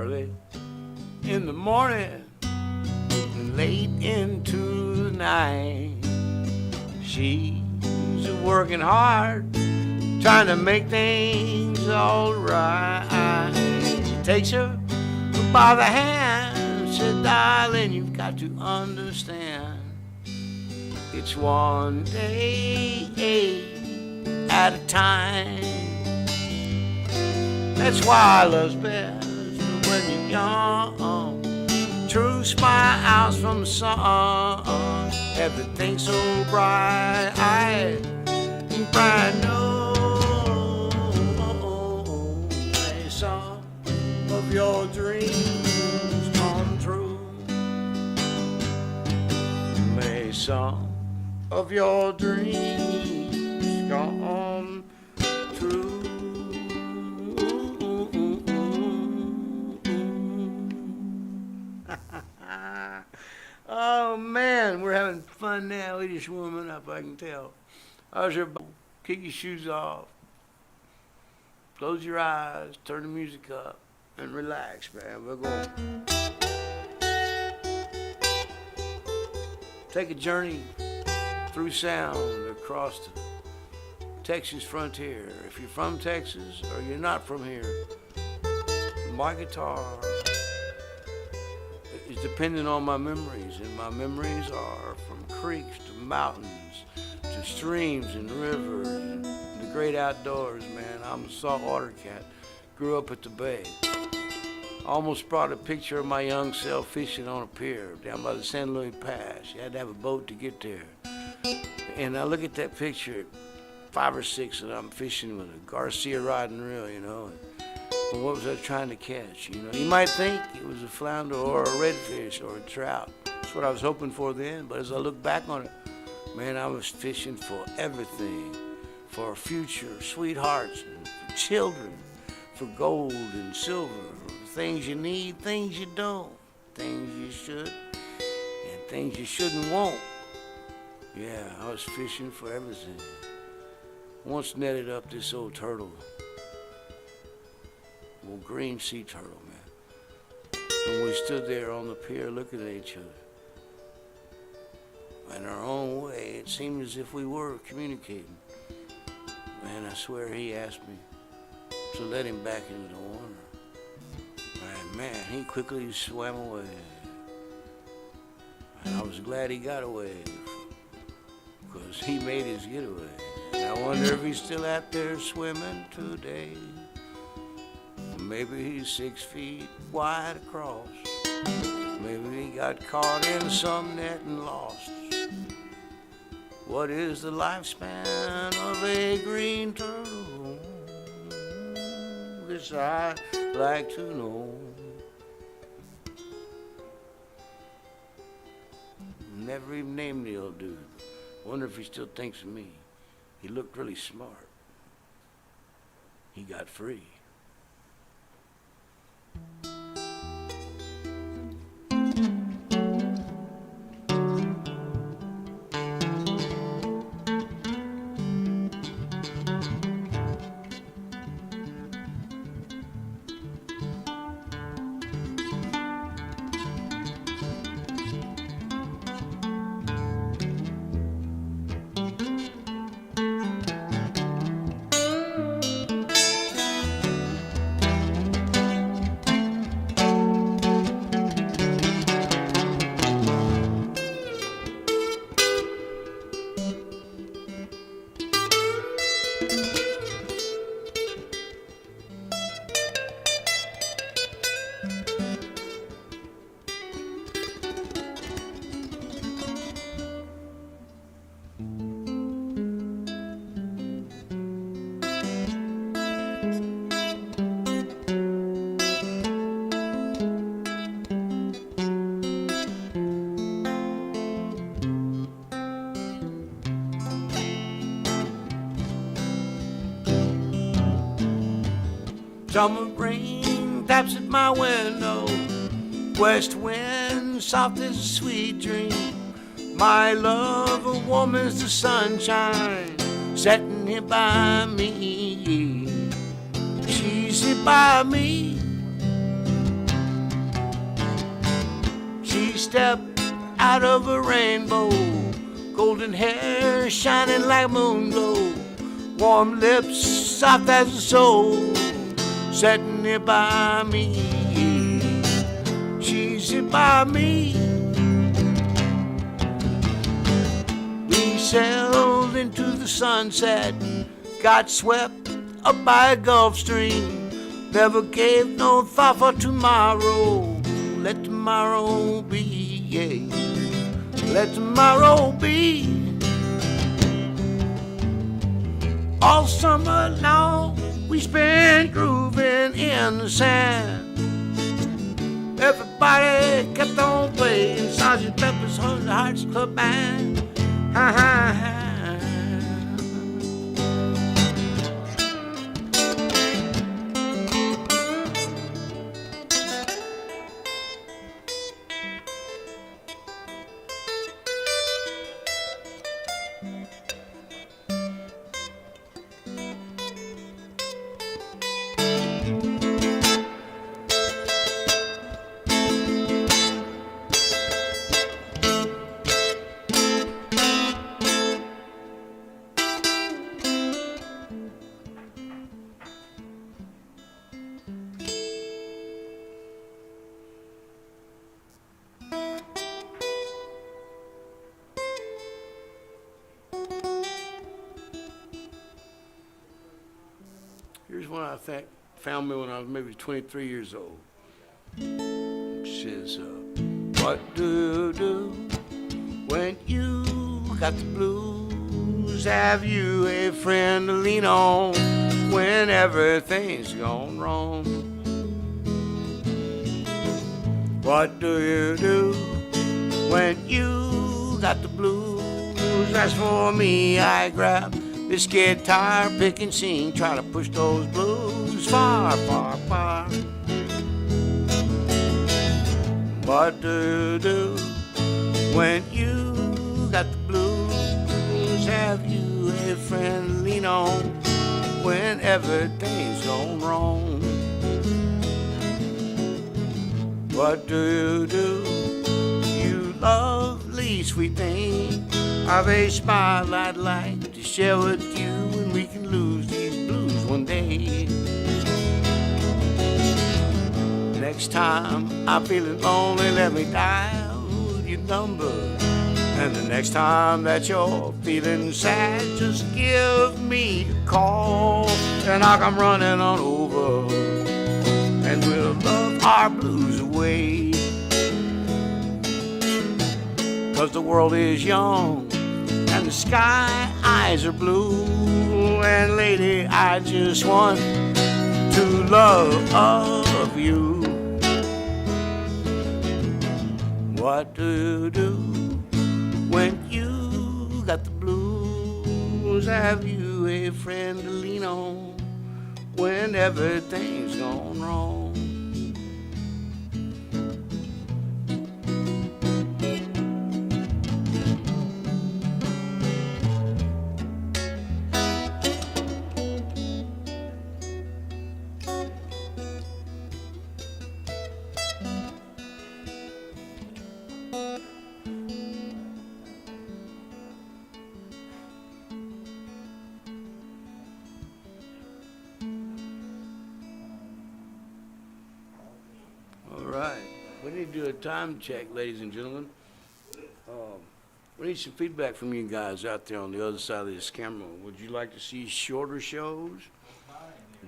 early in the morning and late into the night. She's working hard, trying to make things all right. She takes her by the hand, said, darling, you've got to understand, it's one day at a time. That's why love's best when you're young. True smiles from the sun, everything's so bright, bright. No, may some of your dreams come true. May some of your dreams come true. Oh man, we're having fun now. We're just warming up, I can tell. How's everybody? Kick your shoes off. Close your eyes, turn the music up, and relax, man. We're going to take a journey through sound across the Texas frontier. If you're from Texas or you're not from here, my guitar is dependent on my memories, and my memories are from creeks to mountains to streams and rivers and the great outdoors, man. I'm a saltwater cat. Grew up at the bay. Almost brought a picture of my young self fishing on a pier down by the San Luis Pass. You had to have a boat to get there. And I look at that picture at 5 or 6, and I'm fishing with a Garcia rod and reel, you know. And what was I trying to catch? You know, you might think it was a flounder or a redfish or a trout. That's what I was hoping for then. But as I look back on it, man, I was fishing for everything, for a future, sweethearts, and for children, for gold and silver, things you need, things you don't, things you should, and things you shouldn't want. Yeah, I was fishing for everything. Once netted up this old turtle, old green sea turtle, man. And we stood there on the pier looking at each other. In our own way, it seemed as if we were communicating. Man, I swear he asked me to let him back into the water. And man, he quickly swam away. And I was glad he got away, because he made his getaway. And I wonder if he's still out there swimming today. Maybe he's 6 feet wide across. Maybe he got caught in some net and lost. What is the lifespan of a green turtle? This I'd like to know. Never even named the old dude. Wonder if he still thinks of me. He looked really smart. He got free. Summer rain taps at my window, west wind soft as a sweet dream. My love, a woman's the sunshine, setting here by me. She's here by me, She stepped out of a rainbow, golden hair shining like moon glow, warm lips soft as a soul, sitting here by me. She's here by me. We sailed into the sunset, got swept up by a Gulf Stream, never gave no thought for tomorrow. Let tomorrow be, yeah. Let tomorrow be. All summer long we spent grooving in the sand. Everybody kept on playing Sergeant Pepper's Hearts Club Band. Ha ha ha. Here's one I think found me when I was maybe 23 years old. It says, what do you do when you got the blues? Have you a friend to lean on when everything's gone wrong? What do you do when you got the blues? As for me, I grab this guitar, pick and sing, try to push those blues far, far, far. What do you do when you got the blues? Have you a friend to lean on when everything's gone wrong? What do you do? You lovely sweet thing, I've a smile I'd like to share with you, and we can lose these blues one day. Next time I'm feeling lonely, let me dial your number. And the next time that you're feeling sad, just give me a call, and I'll come running on over, and we'll love our blues away. 'Cause the world is young and the sky eyes are blue, and lady, I just want to love you. What do you do when you got the blues? Have you a friend to lean on when everything's gone wrong? A time check, ladies and gentlemen. We need some feedback from you guys out there on the other side of this camera. Would you like to see shorter shows?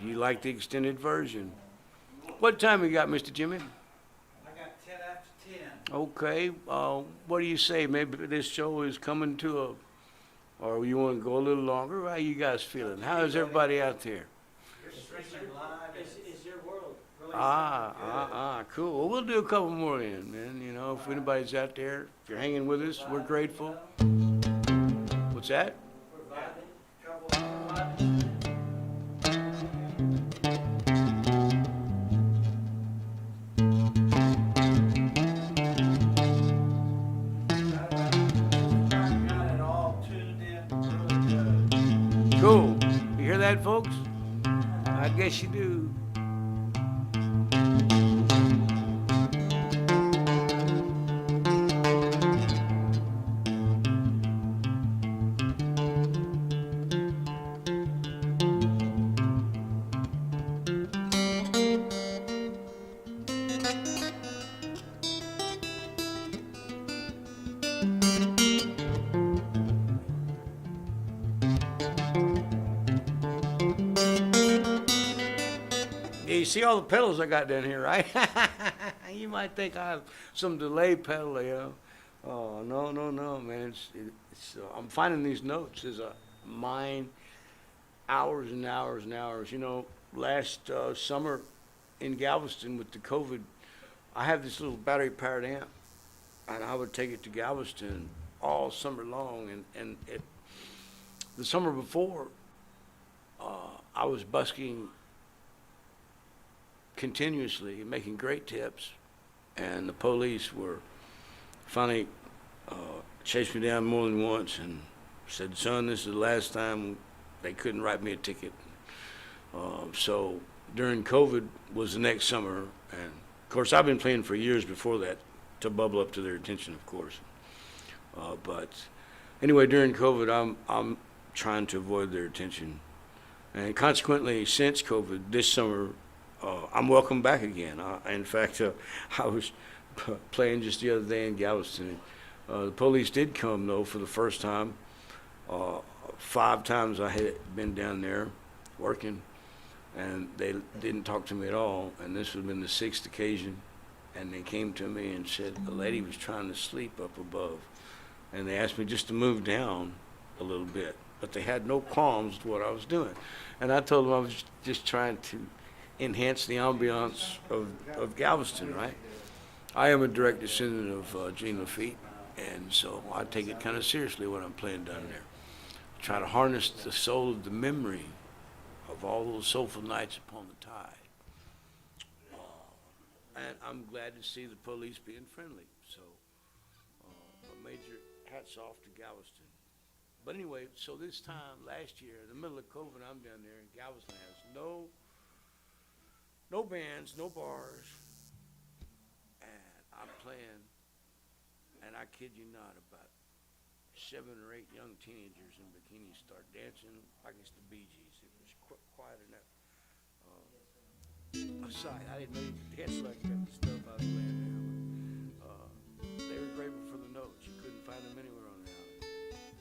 Do you like the extended version? What time you got, Mr. Jimmy? I got 10 after 10. Okay. What do you say? Maybe this show is coming to a, or you want to go a little longer? How are you guys feeling? How is everybody out there? Streaming live. Is your world really cool. Well, we'll do a couple more in, man. You know, if anybody's out there, if you're hanging with us, we're grateful. What's that? We're vibing. Trouble vibing. Got it all tuned in really good. Cool. You hear that, folks? I guess you do. you see all the pedals I got down here, right? You might think I have some delay pedal, you know. Oh, no, man. I'm finding these notes as a mine hours and hours and hours. You know, last summer in Galveston with the COVID, I have this little battery-powered amp, and I would take it to Galveston all summer long. And the summer before, I was busking continuously, making great tips, and the police were finally chased me down more than once and said, "Son, this is the last time." They couldn't write me a ticket. So during COVID was the next summer, and of course I've been playing for years before that to bubble up to their attention, of course. But anyway, during COVID, I'm trying to avoid their attention, and consequently, since COVID, this summer, I'm welcome back again. In fact, I was playing just the other day in Galveston. The police did come though for the first time. 5 times I had been down there working, and they didn't talk to me at all. And this would have been the 6th occasion, and they came to me and said a lady was trying to sleep up above, and they asked me just to move down a little bit, but they had no qualms with what I was doing. And I told them I was just trying to enhance the ambiance of Galveston, right? I am a direct descendant of Gene Lafitte, and so I take it kind of seriously when I'm playing down there. Try to harness the soul of the memory of all those soulful nights upon the tide. And I'm glad to see the police being friendly. So a major hats off to Galveston. But anyway, so this time last year, in the middle of COVID, I'm down there, and Galveston has no bands, no bars, and I'm playing, and I kid you not, about 7 or 8 young teenagers in bikinis start dancing like it's the Bee Gees. It was quiet enough. Aside, I didn't know you could dance like that, the stuff I was playing there. They were grateful for the notes. You couldn't find them anywhere on the island.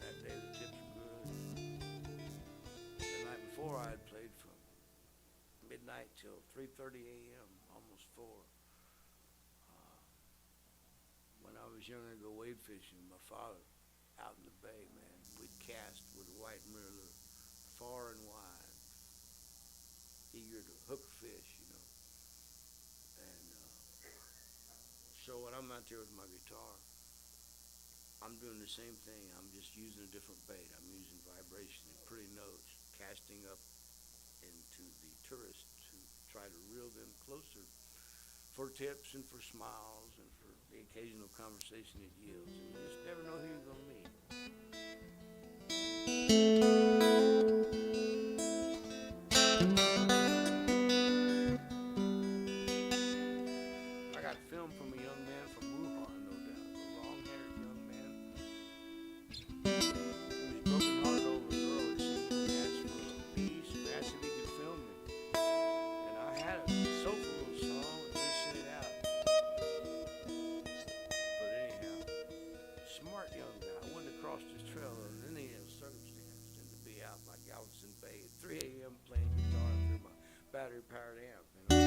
That day the tips were good. The night before I had played from midnight till 3:30 a.m., almost 4. When I was younger, I'd go wade fishing. My father, out in the bay, man, we'd cast with a white mirror far and wide, eager to hook fish, you know. And so when I'm out there with my guitar, I'm doing the same thing. I'm just using a different bait. I'm using vibration and pretty notes, casting up into the tourists to try to reel them closer for tips and for smiles and for the occasional conversation it yields. And you just never know who you're going to meet. I got film from a young man from Wuhan, no doubt. A long-haired young man. He was broken-hearted over a girl that seemed to ask for peace and asked if he could film me. And I had a soulful little song, and we sent it out. But anyhow, smart young guy. I wouldn't have crossed his trail under any circumstance than to be out by Galveston Bay at 3 a.m. playing guitar through my battery-powered amp. You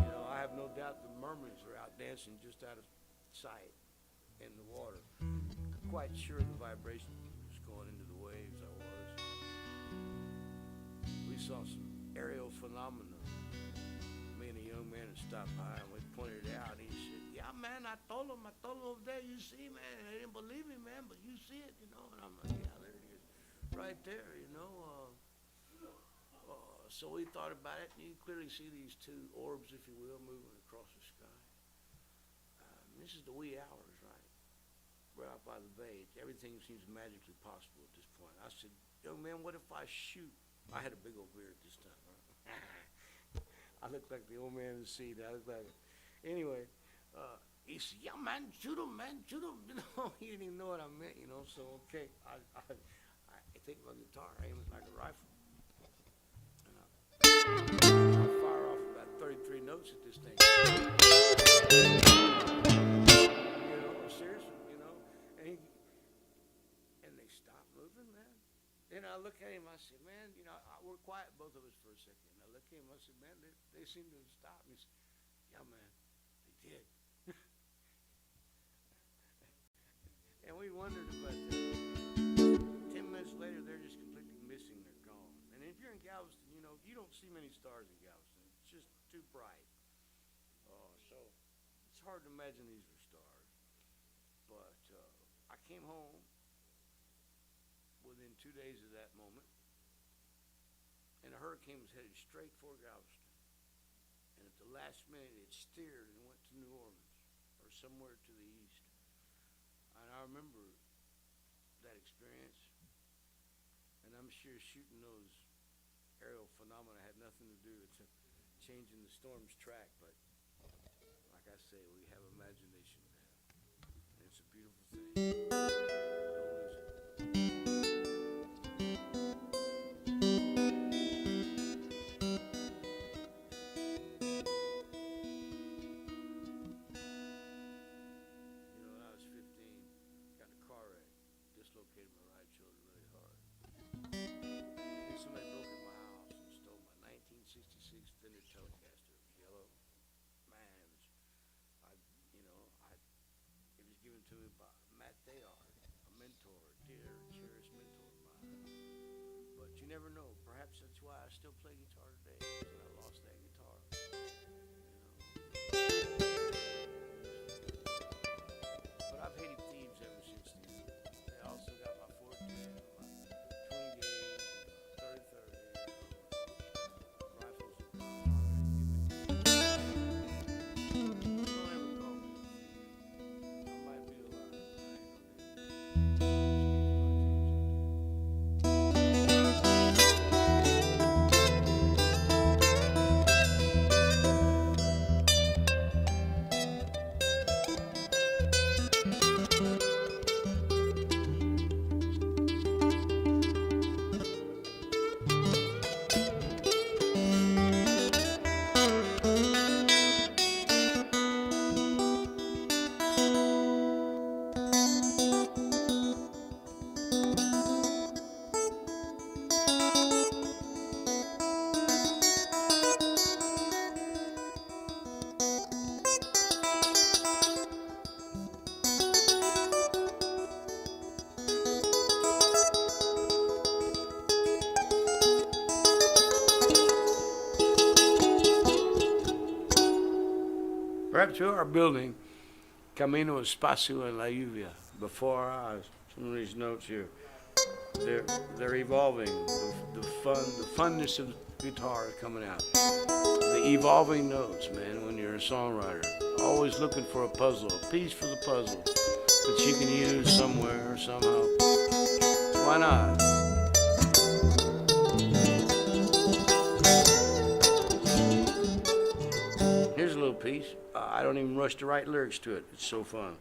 know, I have no doubt the mermaids are out dancing just out of sight in the water. Quite sure the vibration was going into the waves. I was. We saw some aerial phenomena. Me and a young man had stopped by and we pointed it out. And he said, "Yeah, man, I told him over there. You see, man, they didn't believe me, man, but you see it, you know." And I'm like, "Yeah, there it is, right there, you know." So we thought about it, and you can clearly see these 2 orbs, if you will, moving across the sky. This is the wee hours, right? We're out by the bay. Everything seems magically possible at this point. I said, "Young man, what if I shoot?" I had a big old beard this time. Right? I looked like the old man in the sea. I looked like, anyway, he said, "Yeah, man, shoot him, man, shoot him." You know, he didn't even know what I meant, you know. So okay, I take my guitar, aim it like a rifle. I fire off about 33 notes at this thing. You know, seriously, you know. And they stopped moving, man. Then I look at him, I said, man, we're quiet, both of us, for a second. And I look at him, I said, man, they seem to have stopped. And he said, yeah, man, they did. And we wondered about that. 10 minutes later, they're just completely missing. They're gone. And if you're in Galveston, you don't see many stars in Galveston. It's just too bright. So it's hard to imagine these were stars. But I came home within 2 days of that moment, and a hurricane was headed straight for Galveston. And at the last minute, it steered and went to New Orleans, or somewhere to the east. And I remember that experience, and I'm sure shooting those aerial phenomena had nothing to do with changing the storm's track, but like I say, we have imagination, and it's a beautiful thing. Don't lose it. When I was 15, got in a car wreck, dislocated my right shoulder really hard. And somebody broke in my house and stole my 1966 Fender Telecaster. It was yellow. Man, it was given to me by Matt Thayard, a mentor, a dear, cherished mentor of mine. But you never know. Perhaps that's why I still play guitar today, because I lost that guitar. But I've hated thieves ever since then. They also got my 14, my 20 gauge, my 30-30, rifles and don't ever call me a thief. I might be alive, but I ain't no damn Right to our building, Camino Espacio en la Lluvia. Before our eyes, some of these notes here, they're evolving. The funness of the guitar is coming out. The evolving notes, man. When you're a songwriter, always looking for a puzzle, a piece for the puzzle that you can use somewhere or somehow. Why not? Here's a little piece. I don't even rush to write lyrics to it. It's so fun.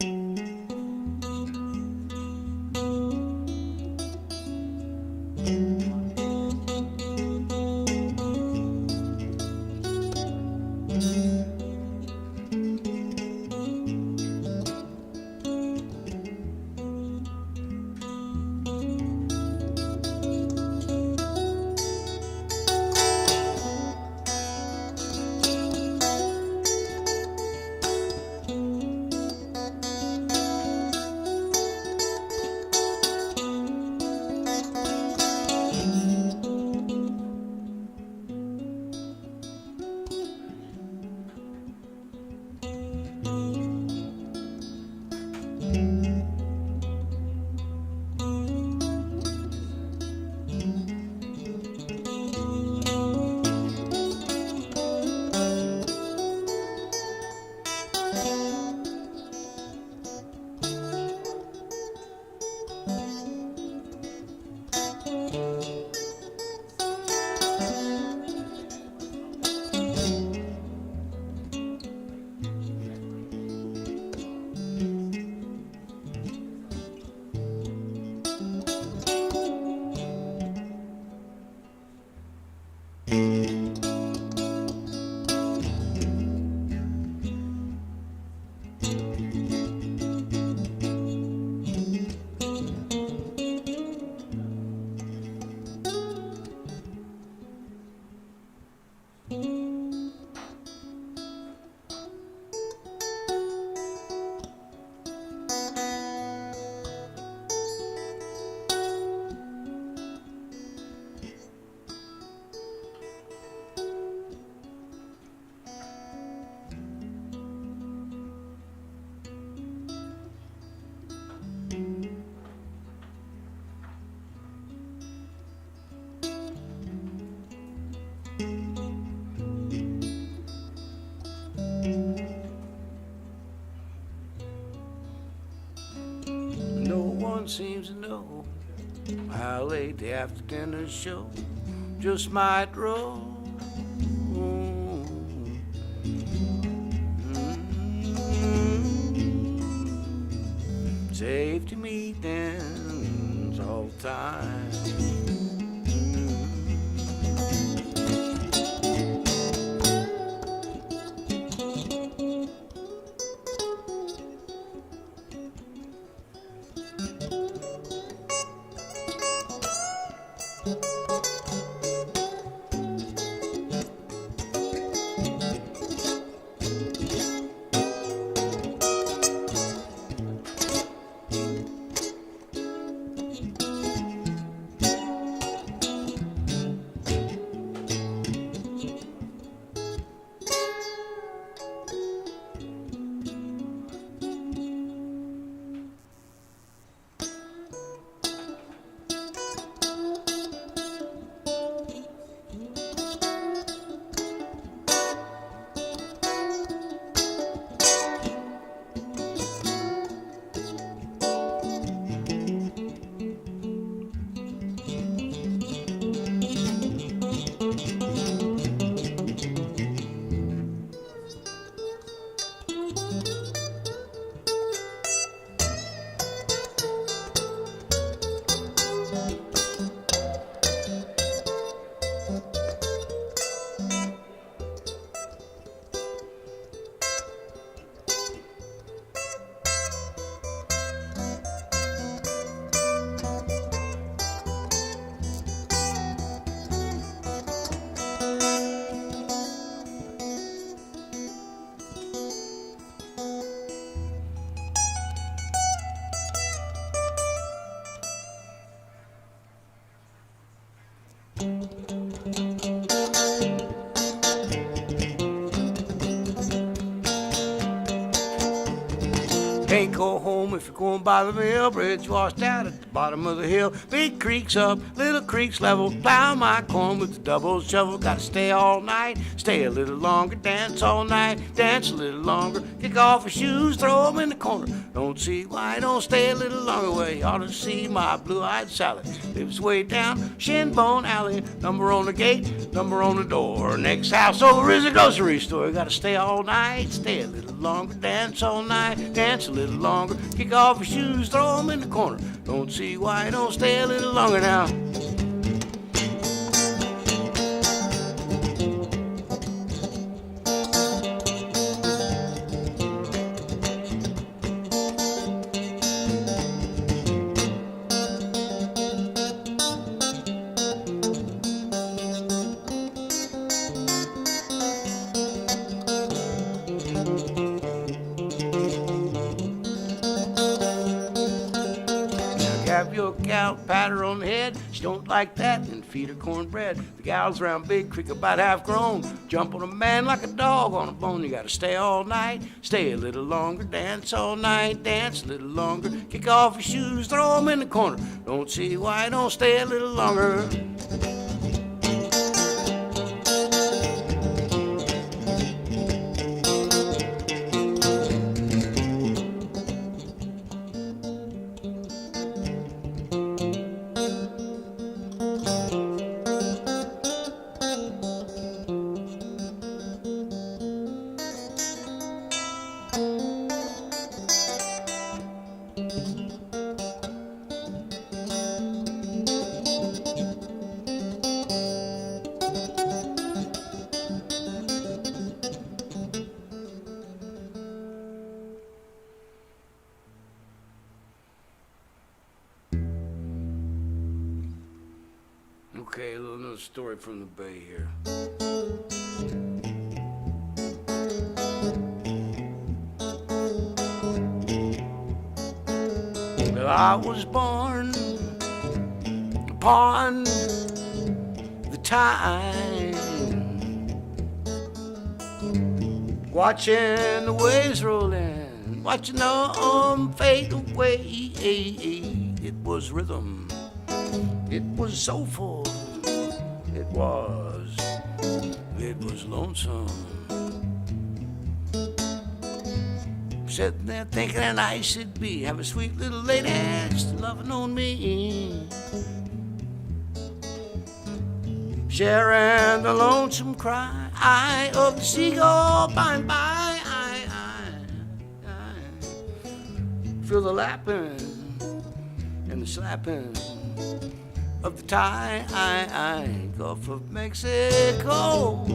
one seems to know how late the after dinner show just might roll. Safety meetings all the time. Can't go home if you're going by the mill. Bridge washed out at the bottom of the hill. Big creeks up, little creeks level. Plow my corn with the double shovel. Gotta stay all night, stay a little longer. Dance all night, dance a little longer. Kick off your shoes, throw them in the corner. Don't see why I don't stay a little longer. Well, you ought to see my blue-eyed Sally. Lives way down Shinbone Alley. Number on the gate, number on the door. Next house over is a grocery store. Gotta stay all night, stay a little longer. Dance all night, dance a little longer. Kick off your shoes, throw them in the corner. Don't see why I don't stay a little longer now. Have your cow, pat her on the head. She don't like that, then feed her cornbread. The gal's around Big Creek about half grown. Jump on a man like a dog on a bone. You gotta stay all night, stay a little longer. Dance all night, dance a little longer. Kick off your shoes, throw them in the corner. Don't see why I don't stay a little longer. Okay, a little story from the Bay here. Well, I was born upon the time, watching the waves roll in, watching them fade away. It was rhythm, it was soulful, it was lonesome. Sitting there thinking how nice it'd be, have a sweet little lady just loving on me. Sharing the lonesome cry of the seagull by and by. I feel the lapping and the slapping of the tide, Gulf of Mexico.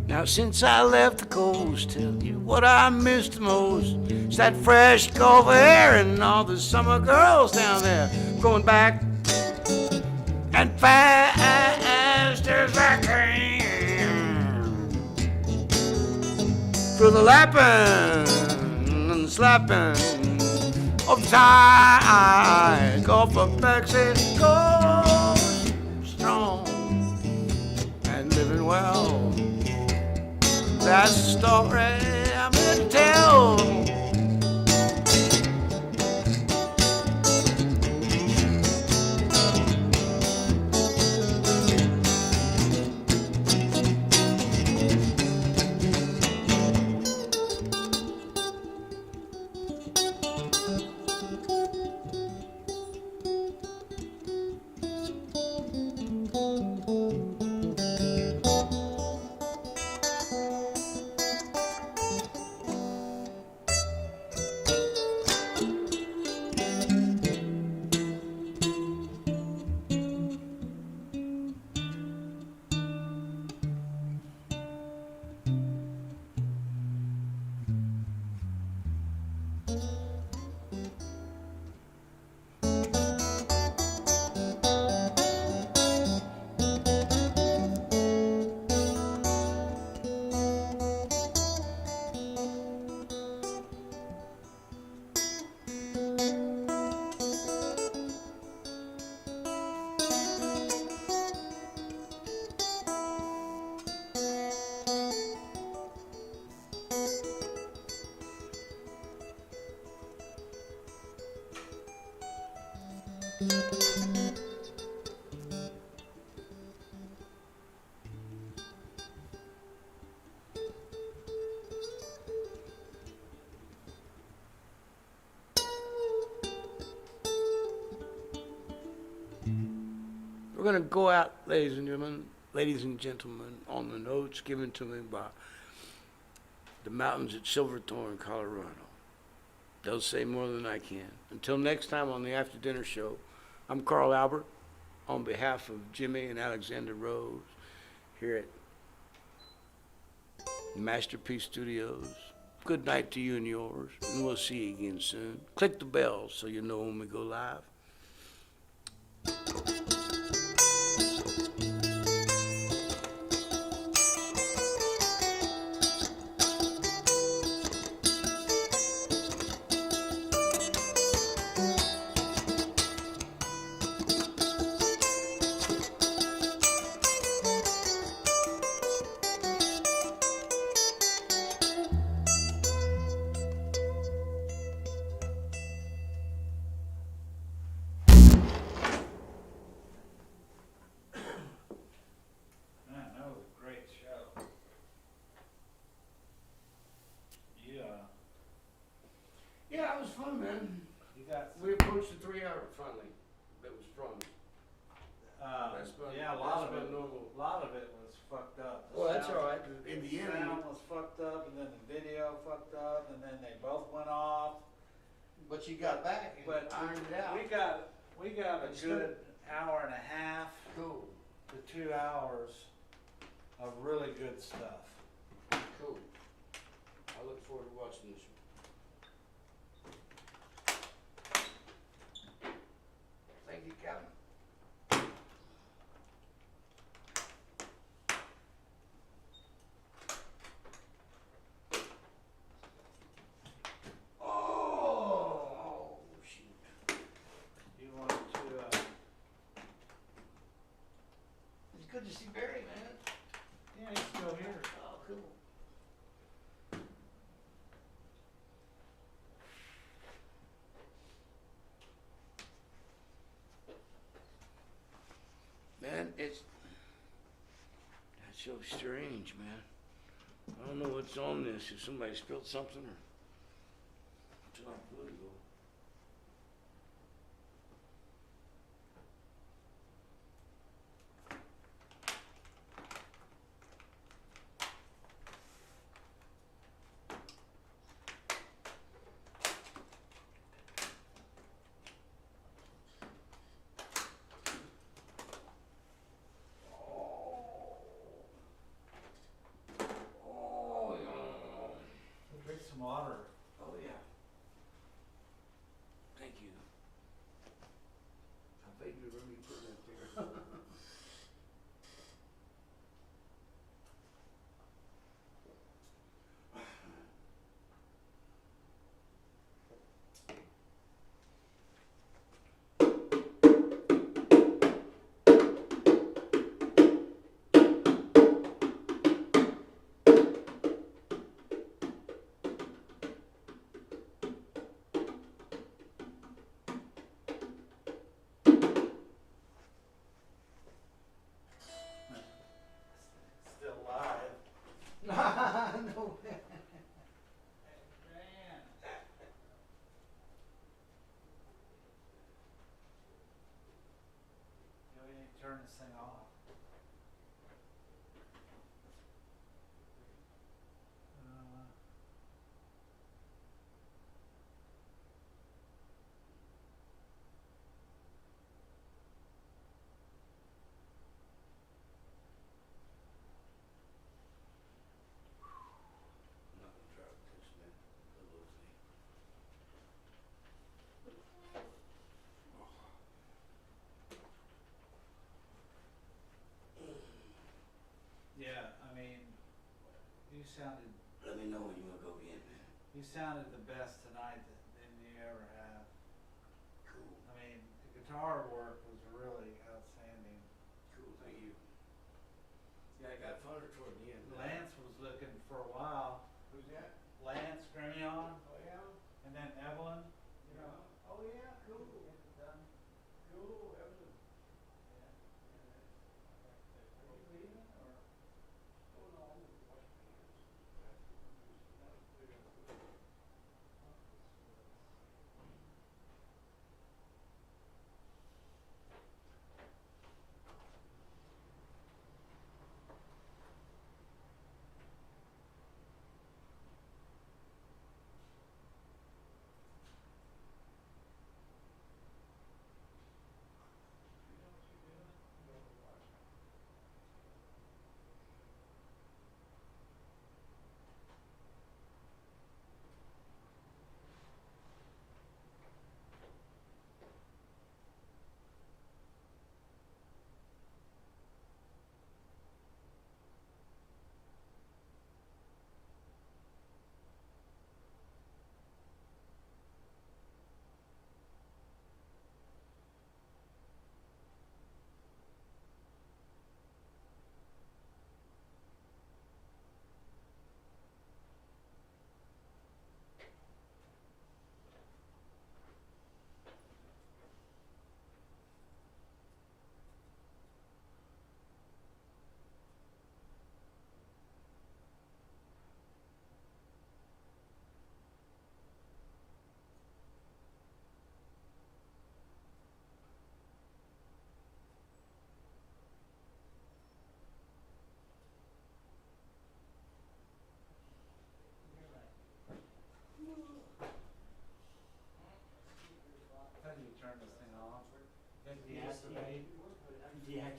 Now since I left the coast, tell you what I missed the most. It's that fresh Gulf air and all the summer girls down there. Going back and fast as I can. Through the lapping and slapping of the tide, Gulf of Mexico, strong and living well. That's the story I'm here to tell. We're going to go out, ladies and gentlemen, on the notes given to me by the mountains at Silverthorne, Colorado. They'll say more than I can. Until next time on the After Dinner Show, I'm Carl Albert on behalf of Jimmy and Alexander Rose here at Mvsterpeace Studios. Good night to you and yours, and we'll see you again soon. Click the bell so you know when we go live. Man, that was a great show. Yeah, it was fun, man. You got We approached the 3 hour finally. That was promised. That's about- yeah, a that's lot of about it. normal. A lot of it was fucked up. The Well, that's sound- all right. In the end, sound was fucked up, and then the video fucked up, and then they both went off. but you got back and But ironed it out. we got a It's good hour and a half Cool, to 2 hours of really good stuff. cool. I look forward to watching this. Thank you, Captain. Oh, shoot. You wanted to, It's good to see Barry, man. yeah, he's still here. Oh, cool. Man, that's so strange, man. I don't know what's on this, if somebody spilled something or it's not political. Oh, yeah. Drink some water. Oh, yeah. Thank you. I think you're really putting it there. Still live. No. Man. We need to turn this thing off. Uh, I'm not gonna try to push that little thing. Yeah, I mean, you sounded Let me know when you wanna go again, man. the best tonight than you ever have. Cool. I mean, the guitar work was really outstanding. Cool, thank you. Yeah, I got funner toward the end. Lance was looking for a while. Who's that? Lance Gremion, Oh, yeah? and then Evelyn. Yeah. Oh, yeah, cool. Cool, Evelyn. Are you leaving or? Oh, no, I'm gonna wash my hands.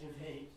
radioactive heat.